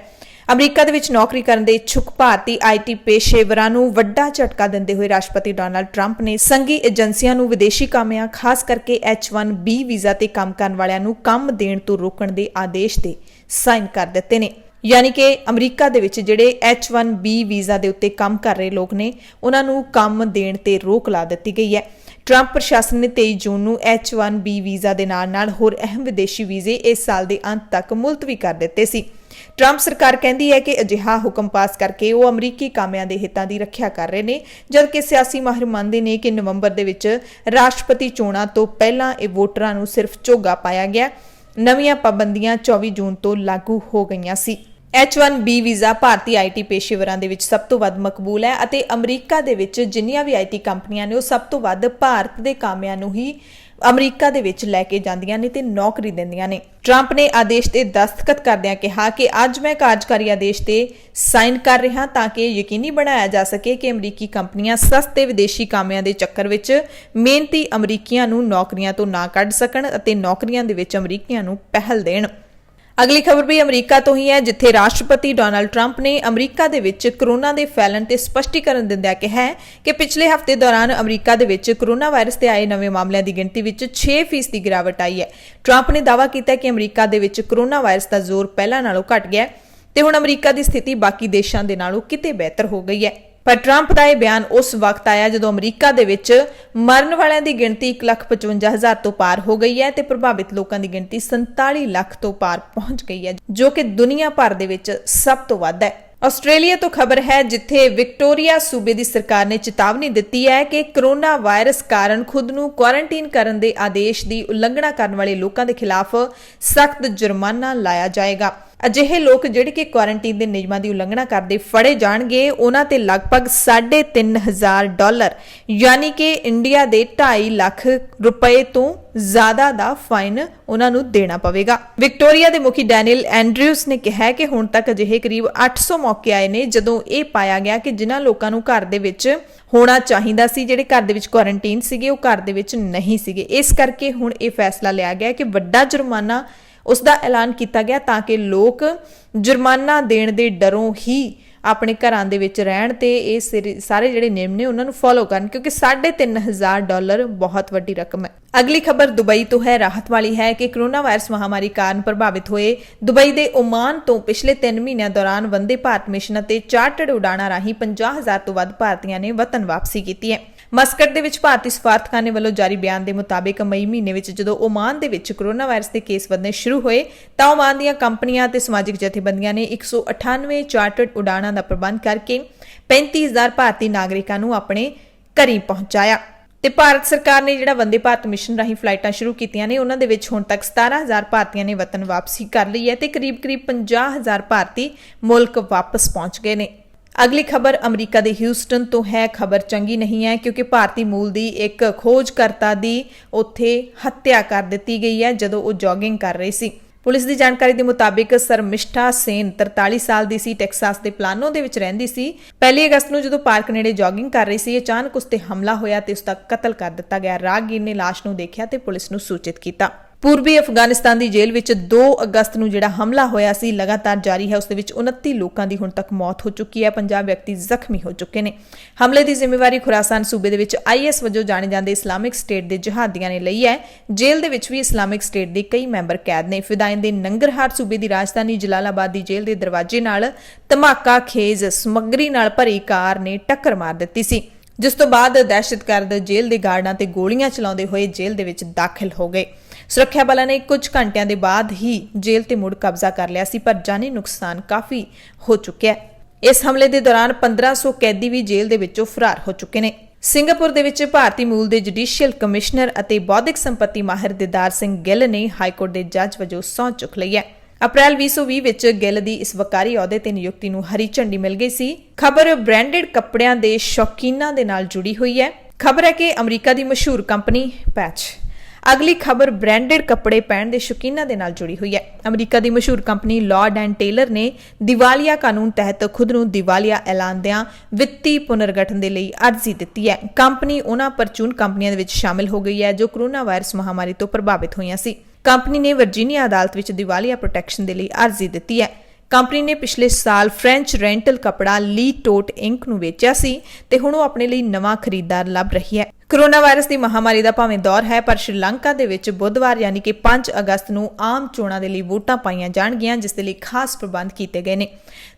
ਅਮਰੀਕਾ ਦੇ ਵਿੱਚ ਨੌਕਰੀ ਕਰਨ ਦੇ ਇੱਛੁਕ ਭਾਰਤੀ IT ਪੇਸ਼ੇਵਰਾਂ ਨੂੰ ਵੱਡਾ ਝਟਕਾ ਦਿੰਦੇ ਹੋਏ ਰਾਸ਼ਟਰਪਤੀ ਡੋਨਾਲਡ ਟਰੰਪ ਨੇ ਸੰਘੀ ਏਜੰਸੀਆਂ ਨੂੰ ਵਿਦੇਸ਼ੀ ਕਾਮਿਆਂ, ਖਾਸ ਕਰਕੇ H-1B ਵੀਜ਼ਾ ਤੇ ਕੰਮ ਕਰਨ ਵਾਲਿਆਂ ਨੂੰ ਕੰਮ ਦੇਣ ਤੋਂ ਰੋਕਣ ਦੇ ਆਦੇਸ਼ ਤੇ ਸਾਈਨ ਕਰ ਦਿੱਤੇ ਨੇ। ਯਾਨੀ ਕਿ ਅਮਰੀਕਾ ਦੇ ਵਿੱਚ ਜਿਹੜੇ H-1B ਵੀਜ਼ਾ ਦੇ ਉੱਤੇ ਕੰਮ ਕਰ ਰਹੇ ਲੋਕ ਨੇ, ਉਹਨਾਂ ਨੂੰ ਕੰਮ ਦੇਣ ਤੇ ਰੋਕ ਲਾ ਦਿੱਤੀ ਗਈ ਹੈ। ਟਰੰਪ ਪ੍ਰਸ਼ਾਸਨ ਨੇ 23 ਜੂਨ ਨੂੰ H-1B ਵੀਜ਼ਾ ਦੇ ਨਾਲ ਹੋਰ ਅਹਿਮ ਵਿਦੇਸ਼ੀ ਵੀਜ਼ੇ ਇਸ ਸਾਲ ਦੇ ਅੰਤ ਤੱਕ ਮੁਲਤਵੀ ਕਰ ਦਿੱਤੇ ਸੀ। ਟਰੰਪ ਸਰਕਾਰ ਕਹਿੰਦੀ ਹੈ ਕਿ ਅਜਿਹਾ ਹੁਕਮ ਪਾਸ ਕਰਕੇ ਉਹ ਅਮਰੀਕੀ ਕਾਮਿਆਂ ਦੇ ਹਿੱਤਾਂ ਦੀ ਰੱਖਿਆ ਕਰ ਰਹੇ ਨੇ, ਜਦਕਿ ਸਿਆਸੀ ਮਾਹਿਰ ਮੰਨਦੇ ਨੇ ਕਿ ਨਵੰਬਰ ਦੇ ਵਿੱਚ ਰਾਸ਼ਟਰਪਤੀ ਚੋਣਾਂ ਤੋਂ ਪਹਿਲਾਂ ਇਹ ਵੋਟਰਾਂ ਨੂੰ ਸਿਰਫ ਝੋਗਾ ਪਾਇਆ ਗਿਆ। ਨਵੀਆਂ ਪਾਬੰਦੀਆਂ 24 ਜੂਨ ਤੋਂ ਲਾਗੂ ਹੋ ਗਈਆਂ ਸੀ। H-1B ਵੀਜ਼ਾ ਭਾਰਤੀ IT ਪੇਸ਼ੇਵਰਾਂ ਦੇ ਵਿੱਚ ਸਭ ਤੋਂ ਵੱਧ ਮਕਬੂਲ ਹੈ ਅਤੇ ਅਮਰੀਕਾ ਦੇ ਵਿੱਚ ਜਿੰਨੀਆਂ ਵੀ IT ਕੰਪਨੀਆਂ ਨੇ ਉਹ ਸਭ ਤੋਂ ਵੱਧ ਭਾਰਤ ਦੇ ਕਾਮਿਆਂ ਨੂੰ ਹੀ ਅਮਰੀਕਾ ਦੇ ਵਿੱਚ ਲੈ ਕੇ ਜਾਂਦੀਆਂ ਨੇ ਤੇ ਨੌਕਰੀ ਦਿੰਦੀਆਂ ਨੇ। ਟਰੰਪ ਨੇ ਆਦੇਸ਼ ਤੇ ਦਸਤਖਤ ਕਰਦਿਆਂ ਕਿਹਾ ਕਿ ਅੱਜ ਮੈਂ ਕਾਰਜਕਾਰੀ ਆਦੇਸ਼ ਤੇ ਸਾਈਨ ਕਰ ਰਿਹਾ ਤਾਂ ਕਿ ਯਕੀਨੀ ਬਣਾਇਆ ਜਾ ਸਕੇ ਕਿ ਅਮਰੀਕੀ ਕੰਪਨੀਆਂ ਸਸਤੇ ਵਿਦੇਸ਼ੀ ਕਾਮਿਆਂ ਦੇ ਚੱਕਰ ਵਿੱਚ ਮਿਹਨਤੀ ਅਮਰੀਕੀਆਂ ਨੂੰ ਨੌਕਰੀਆਂ ਤੋਂ ਨਾ ਕੱਢ ਸਕਣ ਅਤੇ ਨੌਕਰੀਆਂ ਦੇ ਵਿੱਚ ਅਮਰੀਕੀਆਂ ਨੂੰ ਪਹਿਲ ਦੇਣ। ਅਗਲੀ ਖਬਰ ਵੀ ਅਮਰੀਕਾ ਤੋਂ ਹੀ ਹੈ, ਜਿੱਥੇ ਰਾਸ਼ਟਰਪਤੀ ਡੋਨਾਲਡ ਟਰੰਪ ਨੇ ਅਮਰੀਕਾ ਦੇ ਵਿੱਚ ਕੋਰੋਨਾ ਦੇ ਫੈਲਣ ਤੇ ਸਪਸ਼ਟੀਕਰਨ ਦਿੰਦਿਆਂ ਕਿਹਾ ਹੈ ਕਿ ਪਿਛਲੇ ਹਫ਼ਤੇ ਦੌਰਾਨ ਅਮਰੀਕਾ ਦੇ ਵਿੱਚ ਕੋਰੋਨਾ ਵਾਇਰਸ ਦੇ ਆਏ ਨਵੇਂ ਮਾਮਲਿਆਂ ਦੀ ਗਿਣਤੀ ਵਿੱਚ 6% ਦੀ ਗਿਰਾਵਟ ਆਈ ਹੈ। ਟਰੰਪ ਨੇ ਦਾਅਵਾ ਕੀਤਾ ਕਿ ਅਮਰੀਕਾ ਦੇ ਵਿੱਚ ਕੋਰੋਨਾ ਵਾਇਰਸ ਦਾ ਜ਼ੋਰ ਪਹਿਲਾਂ ਨਾਲੋਂ ਘਟ ਗਿਆ ਹੈ ਤੇ ਹੁਣ ਅਮਰੀਕਾ ਦੀ ਸਥਿਤੀ ਬਾਕੀ ਦੇਸ਼ਾਂ ਦੇ ਨਾਲੋਂ ਕਿਤੇ ਬਿਹਤਰ ਹੋ ਗਈ ਹੈ। ਪਰ ਟਰੰਪ ਦਾ ਇਹ ਬਿਆਨ ਉਸ ਵਕਤ ਆਇਆ ਜਦੋਂ ਅਮਰੀਕਾ ਦੇ ਵਿੱਚ ਮਰਨ ਵਾਲਿਆਂ ਦੀ ਗਿਣਤੀ 1,55,000 ਤੋਂ ਪਾਰ ਹੋ ਗਈ ਹੈ ਤੇ ਪ੍ਰਭਾਵਿਤ ਲੋਕਾਂ ਦੀ ਗਿਣਤੀ 47 ਲੱਖ ਤੋਂ ਪਾਰ ਪਹੁੰਚ ਗਈ ਹੈ, ਜੋ ਕਿ ਦੁਨੀਆ ਭਰ ਦੇ ਵਿੱਚ ਸਭ ਤੋਂ ਵੱਧ ਹੈ। ਆਸਟ੍ਰੇਲੀਆ ਤੋਂ ਖਬਰ ਹੈ, ਜਿੱਥੇ ਵਿਕਟੋਰੀਆ ਸੂਬੇ ਦੀ ਸਰਕਾਰ ਨੇ ਚੇਤਾਵਨੀ ਦਿੱਤੀ ਹੈ ਕਿ ਕੋਰੋਨਾ ਵਾਇਰਸ ਕਾਰਨ ਖੁਦ ਨੂੰ ਕੁਆਰੰਟਾਈਨ ਕਰਨ ਦੇ ਆਦੇਸ਼ ਦੀ ਉਲੰਘਣਾ ਕਰਨ ਵਾਲੇ ਲੋਕਾਂ ਦੇ ਖਿਲਾਫ ਸਖਤ ਜੁਰਮਾਨਾ ਲਾਇਆ ਜਾਏਗਾ। ਅਜਿਹੇ ਲੋਕ ਜਿਹੜੇ ਕਿ ਕੁਆਰੰਟਾਈਨ ਦੇ ਨਿਯਮਾਂ ਦੀ ਉਲੰਘਣਾ ਕਰਦੇ ਫੜੇ ਜਾਣਗੇ, ਉਹਨਾਂ ਤੇ ਲਗਭਗ $3,500 ਯਾਨੀ ਕਿ ਇੰਡੀਆ ਦੇ 2.5 ਲੱਖ ਰੁਪਏ ਤੋਂ ਜ਼ਿਆਦਾ ਦਾ ਫਾਈਨ ਉਹਨਾਂ ਨੂੰ ਦੇਣਾ ਪਵੇਗਾ। ਵਿਕਟੋਰੀਆ ਦੇ ਮੁਖੀ ਡੈਨੀਅਲ ਐਂਡਰਿਊਸ ਨੇ ਕਿਹਾ ਕਿ ਹੁਣ ਤੱਕ ਅਜਿਹੇ ਕਰੀਬ 800 ਮੌਕੇ ਆਏ ਨੇ ਜਦੋਂ ਇਹ ਪਾਇਆ ਗਿਆ ਕਿ ਜਿਨ੍ਹਾਂ ਲੋਕਾਂ ਨੂੰ ਘਰ ਦੇ ਵਿੱਚ ਹੋਣਾ ਚਾਹੀਦਾ ਸੀ, ਜਿਹੜੇ ਘਰ ਦੇ ਵਿੱਚ ਕੁਆਰੰਟਾਈਨ ਸੀਗੇ, ਉਹ ਘਰ ਦੇ ਵਿੱਚ ਨਹੀਂ ਸੀਗੇ। ਇਸ ਕਰਕੇ ਹੁਣ ਇਹ ਫੈਸਲਾ ਲਿਆ ਗਿਆ ਕਿ ਵੱਡਾ ਜੁਰਮਾਨਾ ਉਸ ਦਾ ਐਲਾਨ ਕੀਤਾ ਗਿਆ ਤਾਂ ਕਿ ਲੋਕ ਜੁਰਮਾਨਾ ਦੇਣ ਦੇ ਡਰੋਂ ਹੀ ਆਪਣੇ ਘਰਾਂ ਦੇ ਵਿੱਚ ਰਹਿਣ ਤੇ ਇਹ ਸਾਰੇ ਜਿਹੜੇ ਨਿਯਮ ਨੇ ਉਹਨਾਂ ਨੂੰ ਫੋਲੋ ਕਰਨ, ਕਿਉਂਕਿ $3,500 ਬਹੁਤ ਵੱਡੀ ਰਕਮ ਹੈ। ਅਗਲੀ ਖਬਰ ਦੁਬਈ ਤੋਂ ਹੈ। ਰਾਹਤ ਵਾਲੀ ਹੈ ਕਿ ਕੋਰੋਨਾ ਵਾਇਰਸ ਮਹਾਮਾਰੀ ਕਾਰਨ ਪ੍ਰਭਾਵਿਤ ਹੋਏ ਦੁਬਈ ਦੇ ਓਮਾਨ ਤੋਂ ਪਿਛਲੇ 3 ਮਹੀਨਿਆਂ ਦੌਰਾਨ ਵੰਦੇ ਭਾਰਤ ਮਿਸ਼ਨ ਅਤੇ ਚਾਰਟਰਡ ਉਡਾਣਾਂ ਰਾਹੀਂ 50,000 ਤੋਂ ਵੱਧ ਭਾਰਤੀਆਂ ਨੇ ਵਤਨ ਵਾਪਸੀ ਕੀਤੀ ਹੈ। ਮਸਕਟ ਦੇ ਵਿੱਚ ਭਾਰਤੀ ਸਫਾਰਤਖਾਨੇ ਵੱਲੋਂ ਜਾਰੀ ਬਿਆਨ ਦੇ ਮੁਤਾਬਿਕ ਮਈ ਮਹੀਨੇ ਵਿੱਚ ਜਦੋਂ ਓਮਾਨ ਦੇ ਵਿੱਚ ਕੋਰੋਨਾ ਵਾਇਰਸ ਦੇ ਕੇਸ ਵਧਣੇ ਸ਼ੁਰੂ ਹੋਏ ਤਾਂ ਓਮਾਨ ਦੀਆਂ ਕੰਪਨੀਆਂ ਅਤੇ ਸਮਾਜਿਕ ਜਥੇਬੰਦੀਆਂ ਨੇ 198 ਚਾਰਟਰਡ ਉਡਾਣਾਂ ਦਾ ਪ੍ਰਬੰਧ ਕਰਕੇ 35,000 ਭਾਰਤੀ ਨਾਗਰਿਕਾਂ ਨੂੰ ਆਪਣੇ ਘਰੀਂ ਪਹੁੰਚਾਇਆ। ਤੇ ਭਾਰਤ ਸਰਕਾਰ ਨੇ ਜਿਹੜਾ ਵੰਦੇ ਭਾਰਤ ਮਿਸ਼ਨ ਰਾਹੀਂ ਫਲਾਈਟਾਂ ਸ਼ੁਰੂ ਕੀਤੀਆਂ ਨੇ, ਉਹਨਾਂ ਦੇ ਵਿੱਚ ਹੁਣ ਤੱਕ 17,000 ਭਾਰਤੀਆਂ ਨੇ ਵਤਨ ਵਾਪਸੀ ਕਰ ਲਈ ਹੈ ਤੇ ਕਰੀਬ-ਕਰੀਬ 50,000 ਭਾਰਤੀ ਮੁਲਕ ਵਾਪਸ ਪਹੁੰਚ ਗਏ ਨੇ। ਅਗਲੀ ਖਬਰ ਅਮਰੀਕਾ ਦੇ ਹਿਊਸਟਨ ਤੋਂ ਹੈ। ਖਬਰ ਚੰਗੀ ਨਹੀਂ ਹੈ ਕਿਉਂਕਿ ਭਾਰਤੀ ਮੂਲ ਦੀ ਇੱਕ ਖੋਜਕਰਤਾ ਦੀ ਉੱਥੇ ਹੱਤਿਆ ਕਰ ਦਿੱਤੀ ਗਈ ਹੈ ਜਦੋਂ ਉਹ ਜੌਗਿੰਗ ਕਰ ਰਹੀ ਸੀ। ਪੁਲਿਸ ਦੀ ਜਾਣਕਾਰੀ ਦੇ ਮੁਤਾਬਿਕ ਸਰਮਿਸ਼ਠਾ ਸੇਨ 43 ਸਾਲ ਦੀ ਸੀ, ਟੈਕਸਾਸ ਦੇ ਪਲਾਨੋ ਦੇ ਵਿੱਚ ਰਹਿੰਦੀ ਸੀ। 1 ਅਗਸਤ ਨੂੰ ਜਦੋਂ ਪਾਰਕ ਨੇੜੇ ਜੌਗਿੰਗ ਕਰ ਰਹੀ ਸੀ, ਅਚਾਨਕ ਉਸ ਤੇ ਹਮਲਾ ਹੋਇਆ ਤੇ ਉਸ ਦਾ ਕਤਲ ਕਰ ਦਿੱਤਾ ਗਿਆ। ਰਾਹਗੀਰ ਨੇ ਲਾਸ਼ ਨੂੰ ਦੇਖਿਆ ਤੇ ਪੁਲਿਸ ਨੂੰ ਸੂਚਿਤ ਕੀਤਾ। ਪੂਰਬੀ ਅਫਗਾਨਿਸਤਾਨ ਦੀ ਜੇਲ੍ਹ ਵਿੱਚ 2 ਅਗਸਤ ਨੂੰ ਜਿਹੜਾ ਹਮਲਾ ਹੋਇਆ ਸੀ ਲਗਾਤਾਰ ਜਾਰੀ ਹੈ। ਉਸ ਦੇ ਵਿੱਚ 29 ਲੋਕਾਂ ਦੀ ਹੁਣ ਤੱਕ ਮੌਤ ਹੋ ਚੁੱਕੀ ਹੈ, 50 ਵਿਅਕਤੀ ਜ਼ਖਮੀ ਹੋ ਚੁੱਕੇ ਨੇ। ਹਮਲੇ ਦੀ ਜ਼ਿੰਮੇਵਾਰੀ ਖੁਰਾਸਾਨ ਸੂਬੇ ਦੇ ਵਿੱਚ IS ਵਜੋਂ ਜਾਣੇ ਜਾਂਦੇ ਇਸਲਾਮਿਕ ਸਟੇਟ ਦੇ ਜਿਹਾਦੀਆਂ ਨੇ ਲਈ ਹੈ। ਜੇਲ੍ਹ ਦੇ ਵਿੱਚ ਵੀ ਇਸਲਾਮਿਕ ਸਟੇਟ ਦੇ ਕਈ ਮੈਂਬਰ ਕੈਦ ਨੇ। ਫਿਦਾਇਨ ਦੇ ਨੰਗਰਹਾਰ ਸੂਬੇ ਦੀ ਰਾਜਧਾਨੀ ਜਲਾਲਾਬਾਦ ਦੀ ਜੇਲ੍ਹ ਦੇ ਦਰਵਾਜ਼ੇ ਨਾਲ ਧਮਾਕਾ ਖੇਜ਼ ਸਮੱਗਰੀ ਨਾਲ ਭਰੀ ਕਾਰ ਨੇ ਟੱਕਰ ਮਾਰ ਦਿੱਤੀ ਸੀ, ਜਿਸ ਤੋਂ ਬਾਅਦ ਦਹਿਸ਼ਤਗਰਦ ਜੇਲ੍ਹ ਦੇ ਗਾਰਡਾਂ ਤੇ ਗੋਲੀਆਂ ਚਲਾਉਂਦੇ ਹੋਏ ਜੇਲ੍ਹ ਦੇ ਵਿੱਚ ਦਾਖਲ ਹੋ ਗਏ। ਸੁਰੱਖਿਆ ਬਲਾਂ ਨੇ ਕੁਝ ਘੰਟਿਆਂ ਦੇ ਬਾਅਦ ਹੀ ਜੇਲ੍ਹ ਤੇ ਮੁੜ ਕਬਜ਼ਾ ਕਰ ਲਿਆ ਸੀ, ਪਰ ਜਾਨੀ ਨੁਕਸਾਨ ਕਾਫੀ ਹੋ ਚੁੱਕਿਆ ਹੈ। ਇਸ ਹਮਲੇ ਦੇ ਦੌਰਾਨ 1500 ਕੈਦੀ ਵੀ ਜੇਲ੍ਹ ਦੇ ਵਿੱਚੋਂ ਫਰਾਰ ਹੋ ਚੁੱਕੇ ਨੇ। ਸਿੰਗਾਪੁਰ ਦੇ ਵਿੱਚ ਭਾਰਤੀ ਮੂਲ ਦੇ ਜੁਡੀਸ਼ੀਅਲ ਕਮਿਸ਼ਨਰ ਅਤੇ ਬੌਧਿਕ ਸੰਪત્ਤੀ ਮਾਹਿਰ ਦਿਦਾਰ ਸਿੰਘ ਗਿੱਲ ਨੇ ਹਾਈਕੋਰਟ ਦੇ ਜੱਜ ਵਜੋਂ ਸਹੁੰ ਚੁੱਕ ਲਈ ਹੈ। ਅਪ੍ਰੈਲ 2020 ਵਿੱਚ ਗਿੱਲ ਦੀ ਇਸ ਵਕਾਰੀ ਅਹੁਦੇ ਤੇ ਨਿਯੁਕਤੀ ਨੂੰ ਹਰੀ ਝੰਡੀ ਮਿਲ ਗਈ ਸੀ। ਖਬਰ ਬ੍ਰਾਂਡਡ ਕੱਪੜਿਆਂ ਦੇ ਸ਼ੌਕੀਨਾਂ ਦੇ ਨਾਲ ਜੁੜੀ ਹੋਈ ਹੈ। ਖਬਰ ਹੈ ਕਿ ਅਮਰੀਕਾ ਦੀ ਮਸ਼ਹੂਰ ਕੰਪਨੀ ਪੈਚ। ਅਗਲੀ ਖਬਰ ਬ੍ਰਾਂਡਡ ਕੱਪੜੇ ਪਹਿਨਣ ਦੇ ਸ਼ੌਕੀਨਾਂ ਦੇ ਨਾਲ ਜੁੜੀ ਹੋਈ ਹੈ। ਅਮਰੀਕਾ ਦੀ ਮਸ਼ਹੂਰ ਕੰਪਨੀ ਲਾਰਡ ਐਂਡ ਟੇਲਰ ਨੇ ਦੀਵਾਲੀਆ ਕਾਨੂੰਨ ਤਹਿਤ ਖੁਦ ਨੂੰ ਦੀਵਾਲੀਆ ਐਲਾਨਦਿਆਂ ਵਿੱਤੀ ਪੁਨਰਗਠਨ ਦੇ ਲਈ ਅਰਜ਼ੀ ਦਿੱਤੀ ਹੈ। ਕੰਪਨੀ ਉਹਨਾਂ ਪਰਚੂਨ ਕੰਪਨੀਆਂ ਦੇ ਵਿੱਚ ਸ਼ਾਮਿਲ ਹੋ ਗਈ ਹੈ ਜੋ ਕੋਰੋਨਾ ਵਾਇਰਸ ਮਹਾਮਾਰੀ ਤੋਂ ਪ੍ਰਭਾਵਿਤ ਹੋਈਆਂ ਸੀ। ਕੰਪਨੀ ਨੇ ਵਰਜੀਨੀਆ ਅਦਾਲਤ ਵਿੱਚ ਦੀਵਾਲੀਆ ਪ੍ਰੋਟੈਕਸ਼ਨ ਦੇ ਲਈ ਅਰਜ਼ੀ ਦਿੱਤੀ ਹੈ। ਕੰਪਨੀ ਨੇ ਪਿਛਲੇ ਸਾਲ ਫ੍ਰੈਂਚ ਰੈਂਟਲ ਕੱਪੜਾ ਲੀ ਟੋਟ ਇੰਕ ਨੂੰ ਵੇਚਿਆ ਸੀ ਤੇ ਹੁਣ ਉਹ ਆਪਣੇ ਲਈ ਨਵਾਂ ਖਰੀਦਦਾਰ ਲੱਭ ਰਹੀ ਹੈ। ਕੋਰੋਨਾ ਵਾਇਰਸ ਦੀ ਮਹਾਮਾਰੀ ਦਾ ਭਾਵੇਂ ਦੌਰ ਹੈ, ਪਰ ਸ਼੍ਰੀਲੰਕਾ ਦੇ ਵਿੱਚ ਬੁੱਧਵਾਰ ਯਾਨੀ ਕਿ 5 ਅਗਸਤ ਨੂੰ ਆਮ ਚੋਣਾਂ ਦੇ ਲਈ ਵੋਟਾਂ ਪਾਈਆਂ ਜਾਣਗੀਆਂ, ਜਿਸ ਦੇ ਲਈ ਖਾਸ ਪ੍ਰਬੰਧ ਕੀਤੇ ਗਏ ਨੇ।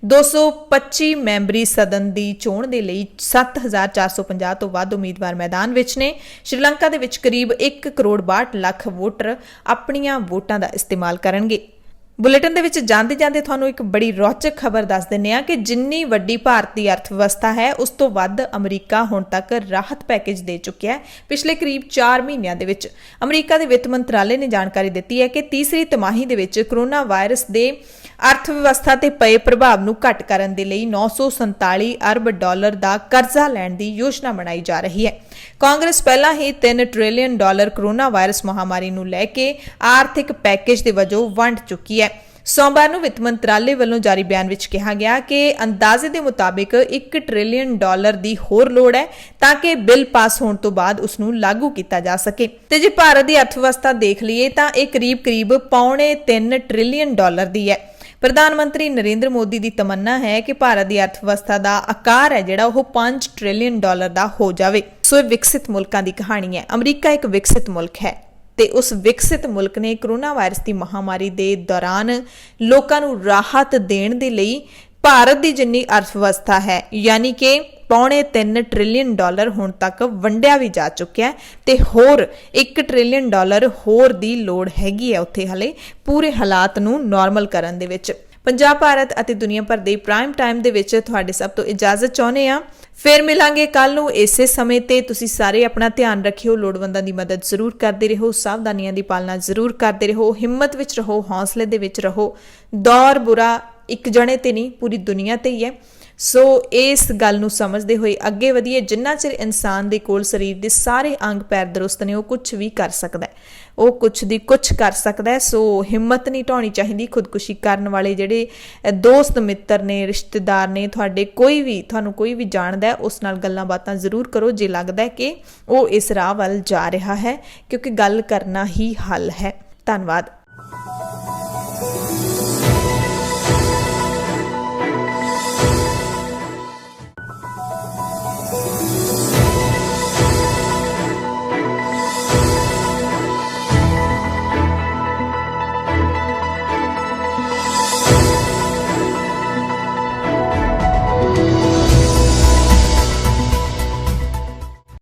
225 ਮੈਂਬਰੀ ਸਦਨ ਦੀ ਚੋਣ ਦੇ ਲਈ 7450 ਤੋਂ ਵੱਧ ਉਮੀਦਵਾਰ ਮੈਦਾਨ ਵਿੱਚ ਨੇ। ਸ਼੍ਰੀਲੰਕਾ ਦੇ ਵਿੱਚ ਕਰੀਬ 1,62 ਲੱਖ ਵੋਟਰ ਆਪਣੀਆਂ ਵੋਟਾਂ ਦਾ ਇਸਤੇਮਾਲ ਕਰਨਗੇ। ਬੁਲੇਟਿਨ ਦੇ ਵਿੱਚ ਜਾਂਦੇ ਤੁਹਾਨੂੰ ਇੱਕ ਬੜੀ ਰੌਚਕ ਖਬਰ ਦੱਸ ਦਿੰਦੇ ਹਾਂ ਕਿ ਜਿੰਨੀ ਵੱਡੀ ਭਾਰਤੀ ਅਰਥਵਿਵਸਥਾ ਹੈ, ਉਸ ਤੋਂ ਵੱਧ ਅਮਰੀਕਾ ਹੁਣ ਤੱਕ ਰਾਹਤ ਪੈਕੇਜ ਦੇ ਚੁੱਕਿਆ ਹੈ। ਪਿਛਲੇ ਕਰੀਬ 4 ਮਹੀਨਿਆਂ ਦੇ ਵਿੱਚ ਅਮਰੀਕਾ ਦੇ ਵਿੱਤ ਮੰਤਰਾਲੇ ਨੇ ਜਾਣਕਾਰੀ ਦਿੱਤੀ ਹੈ ਕਿ ਤੀਸਰੀ ਤਿਮਾਹੀ ਦੇ ਵਿੱਚ ਕੋਰੋਨਾ ਵਾਇਰਸ ਦੇ अर्थ व्यवस्था ते पए प्रभाव नूं घट करन दे लई 947 अरब डॉलर दा कर्जा लैण दी योजना बनाई जा रही है। कांग्रेस पहला ही 3 ट्रिलियन डॉलर कोरोना वायरस महामारी नूं लैके आर्थिक पैकेज दे वजों वंड चुकी है। सोमवार ਨੂੰ ਵਿੱਤ ਮੰਤਰਾਲੇ ਵੱਲੋਂ ਜਾਰੀ ਬਿਆਨ ਵਿੱਚ ਕਿਹਾ ਗਿਆ ਕਿ ਅੰਦਾਜ਼ੇ ਦੇ ਮੁਤਾਬਿਕ 1 ਟ੍ਰਿਲੀਅਨ ਡਾਲਰ ਦੀ ਹੋਰ ਲੋੜ ਹੈ ਤਾਂ ਕਿ ਬਿੱਲ ਪਾਸ ਹੋਣ ਤੋਂ ਬਾਅਦ ਉਸ ਨੂੰ ਲਾਗੂ ਕੀਤਾ ਜਾ ਸਕੇ। ਤੇ ਜੇ ਭਾਰਤ ਦੀ ਅਰਥਵਿਵਸਥਾ ਦੇਖ ਲਈਏ ਤਾਂ ਇਹ ਕਰੀਬ 3.25 ਟ੍ਰਿਲੀਅਨ ਡਾਲਰ ਦੀ ਹੈ। ਪ੍ਰਧਾਨ ਮੰਤਰੀ ਨਰਿੰਦਰ ਮੋਦੀ ਦੀ ਤਮੰਨਾ ਹੈ ਕਿ ਭਾਰਤ ਦੀ ਅਰਥਵਿਵਸਥਾ ਦਾ ਆਕਾਰ ਹੈ ਜਿਹੜਾ ਉਹ 5 ਟ੍ਰਿਲੀਅਨ ਡਾਲਰ ਦਾ ਹੋ ਜਾਵੇ। ਸੋ ਇਹ ਵਿਕਸਿਤ ਮੁਲਕਾਂ ਦੀ ਕਹਾਣੀ ਹੈ। ਅਮਰੀਕਾ ਇੱਕ ਵਿਕਸਿਤ ਮੁਲਕ ਹੈ ਤੇ ਉਸ ਵਿਕਸਿਤ ਮੁਲਕ ਨੇ ਕੋਰੋਨਾ ਵਾਇਰਸ ਦੀ ਮਹਾਮਾਰੀ ਦੇ ਦੌਰਾਨ ਲੋਕਾਂ ਨੂੰ ਰਾਹਤ ਦੇਣ ਦੇ ਲਈ ਭਾਰਤ ਦੀ ਜਿੰਨੀ ਅਰਥਵਿਵਸਥਾ ਹੈ ਯਾਨੀ ਕਿ 3.25 ਟ੍ਰਿਲੀਅਨ ਡਾਲਰ ਹੁਣ ਤੱਕ ਵੰਡਿਆ ਵੀ ਜਾ ਚੁੱਕਿਆ ਹੈ ਤੇ ਹੋਰ 1 ਟ੍ਰਿਲੀਅਨ ਡਾਲਰ ਹੋਰ ਦੀ ਲੋੜ ਹੈਗੀ ਹੈ ਉੱਥੇ ਹਲੇ ਪੂਰੇ ਹਾਲਾਤ ਨੂੰ ਨਾਰਮਲ ਕਰਨ ਦੇ ਵਿੱਚ। ਪੰਜਾਬ ਭਾਰਤ ਅਤੇ ਦੁਨੀਆ ਭਰ ਦੇ ਪ੍ਰਾਈਮ ਟਾਈਮ ਦੇ ਵਿੱਚ ਤੁਹਾਡੇ ਸਭ ਤੋਂ ਇਜਾਜ਼ਤ ਚਾਹੁੰਦੇ ਆ। ਫਿਰ ਮਿਲਾਂਗੇ ਕੱਲ ਨੂੰ ਇਸੇ ਸਮੇਂ ਤੇ। ਤੁਸੀਂ ਸਾਰੇ ਆਪਣਾ ਧਿਆਨ ਰੱਖਿਓ, ਲੋੜਵੰਦਾਂ ਦੀ ਮਦਦ ਜ਼ਰੂਰ ਕਰਦੇ ਰਹੋ, ਸਾਵਧਾਨੀਆਂ ਦੀ ਪਾਲਣਾ ਜ਼ਰੂਰ ਕਰਦੇ ਰਹੋ, ਹਿੰਮਤ ਵਿੱਚ ਰਹੋ, ਹੌਸਲੇ ਦੇ ਵਿੱਚ ਰਹੋ। ਦੌਰ ਬੁਰਾ ਇੱਕ ਜਣੇ ਤੇ ਨਹੀਂ ਪੂਰੀ ਦੁਨੀਆ ਤੇ ਹੀ ਹੈ। ਸੋ ਇਸ ਗੱਲ ਨੂੰ ਸਮਝਦੇ ਹੋਏ ਅੱਗੇ ਵਧੀਏ। ਜਿੰਨਾ ਚਿਰ ਇਨਸਾਨ ਦੇ ਕੋਲ ਸਰੀਰ ਦੇ ਸਾਰੇ ਅੰਗ ਪੈਰ ਦਰੁਸਤ ਨੇ ਉਹ ਕੁਝ ਵੀ ਕਰ ਸਕਦਾ ਹੈ, ਉਹ ਕੁਝ ਦੀ ਕੁਝ ਕਰ ਸਕਦਾ ਹੈ। ਸੋ ਹਿੰਮਤ ਨਹੀਂ ਢਾਉਣੀ ਚਾਹੀਦੀ। ਖੁਦਕੁਸ਼ੀ ਕਰਨ ਵਾਲੇ ਜਿਹੜੇ ਦੋਸਤ ਮਿੱਤਰ ਨੇ, ਰਿਸ਼ਤੇਦਾਰ ਨੇ, ਤੁਹਾਨੂੰ ਕੋਈ ਵੀ ਜਾਣਦਾ ਹੈ ਉਸ ਨਾਲ ਗੱਲਾਂ ਬਾਤਾਂ ਜ਼ਰੂਰ ਕਰੋ ਜੇ ਲੱਗਦਾ ਹੈ ਕਿ ਉਹ ਇਸ ਰਾਹ ਵੱਲ ਜਾ ਰਿਹਾ ਹੈ, ਕਿਉਂਕਿ ਗੱਲ ਕਰਨਾ ਹੀ ਹੱਲ ਹੈ। ਧੰਨਵਾਦ।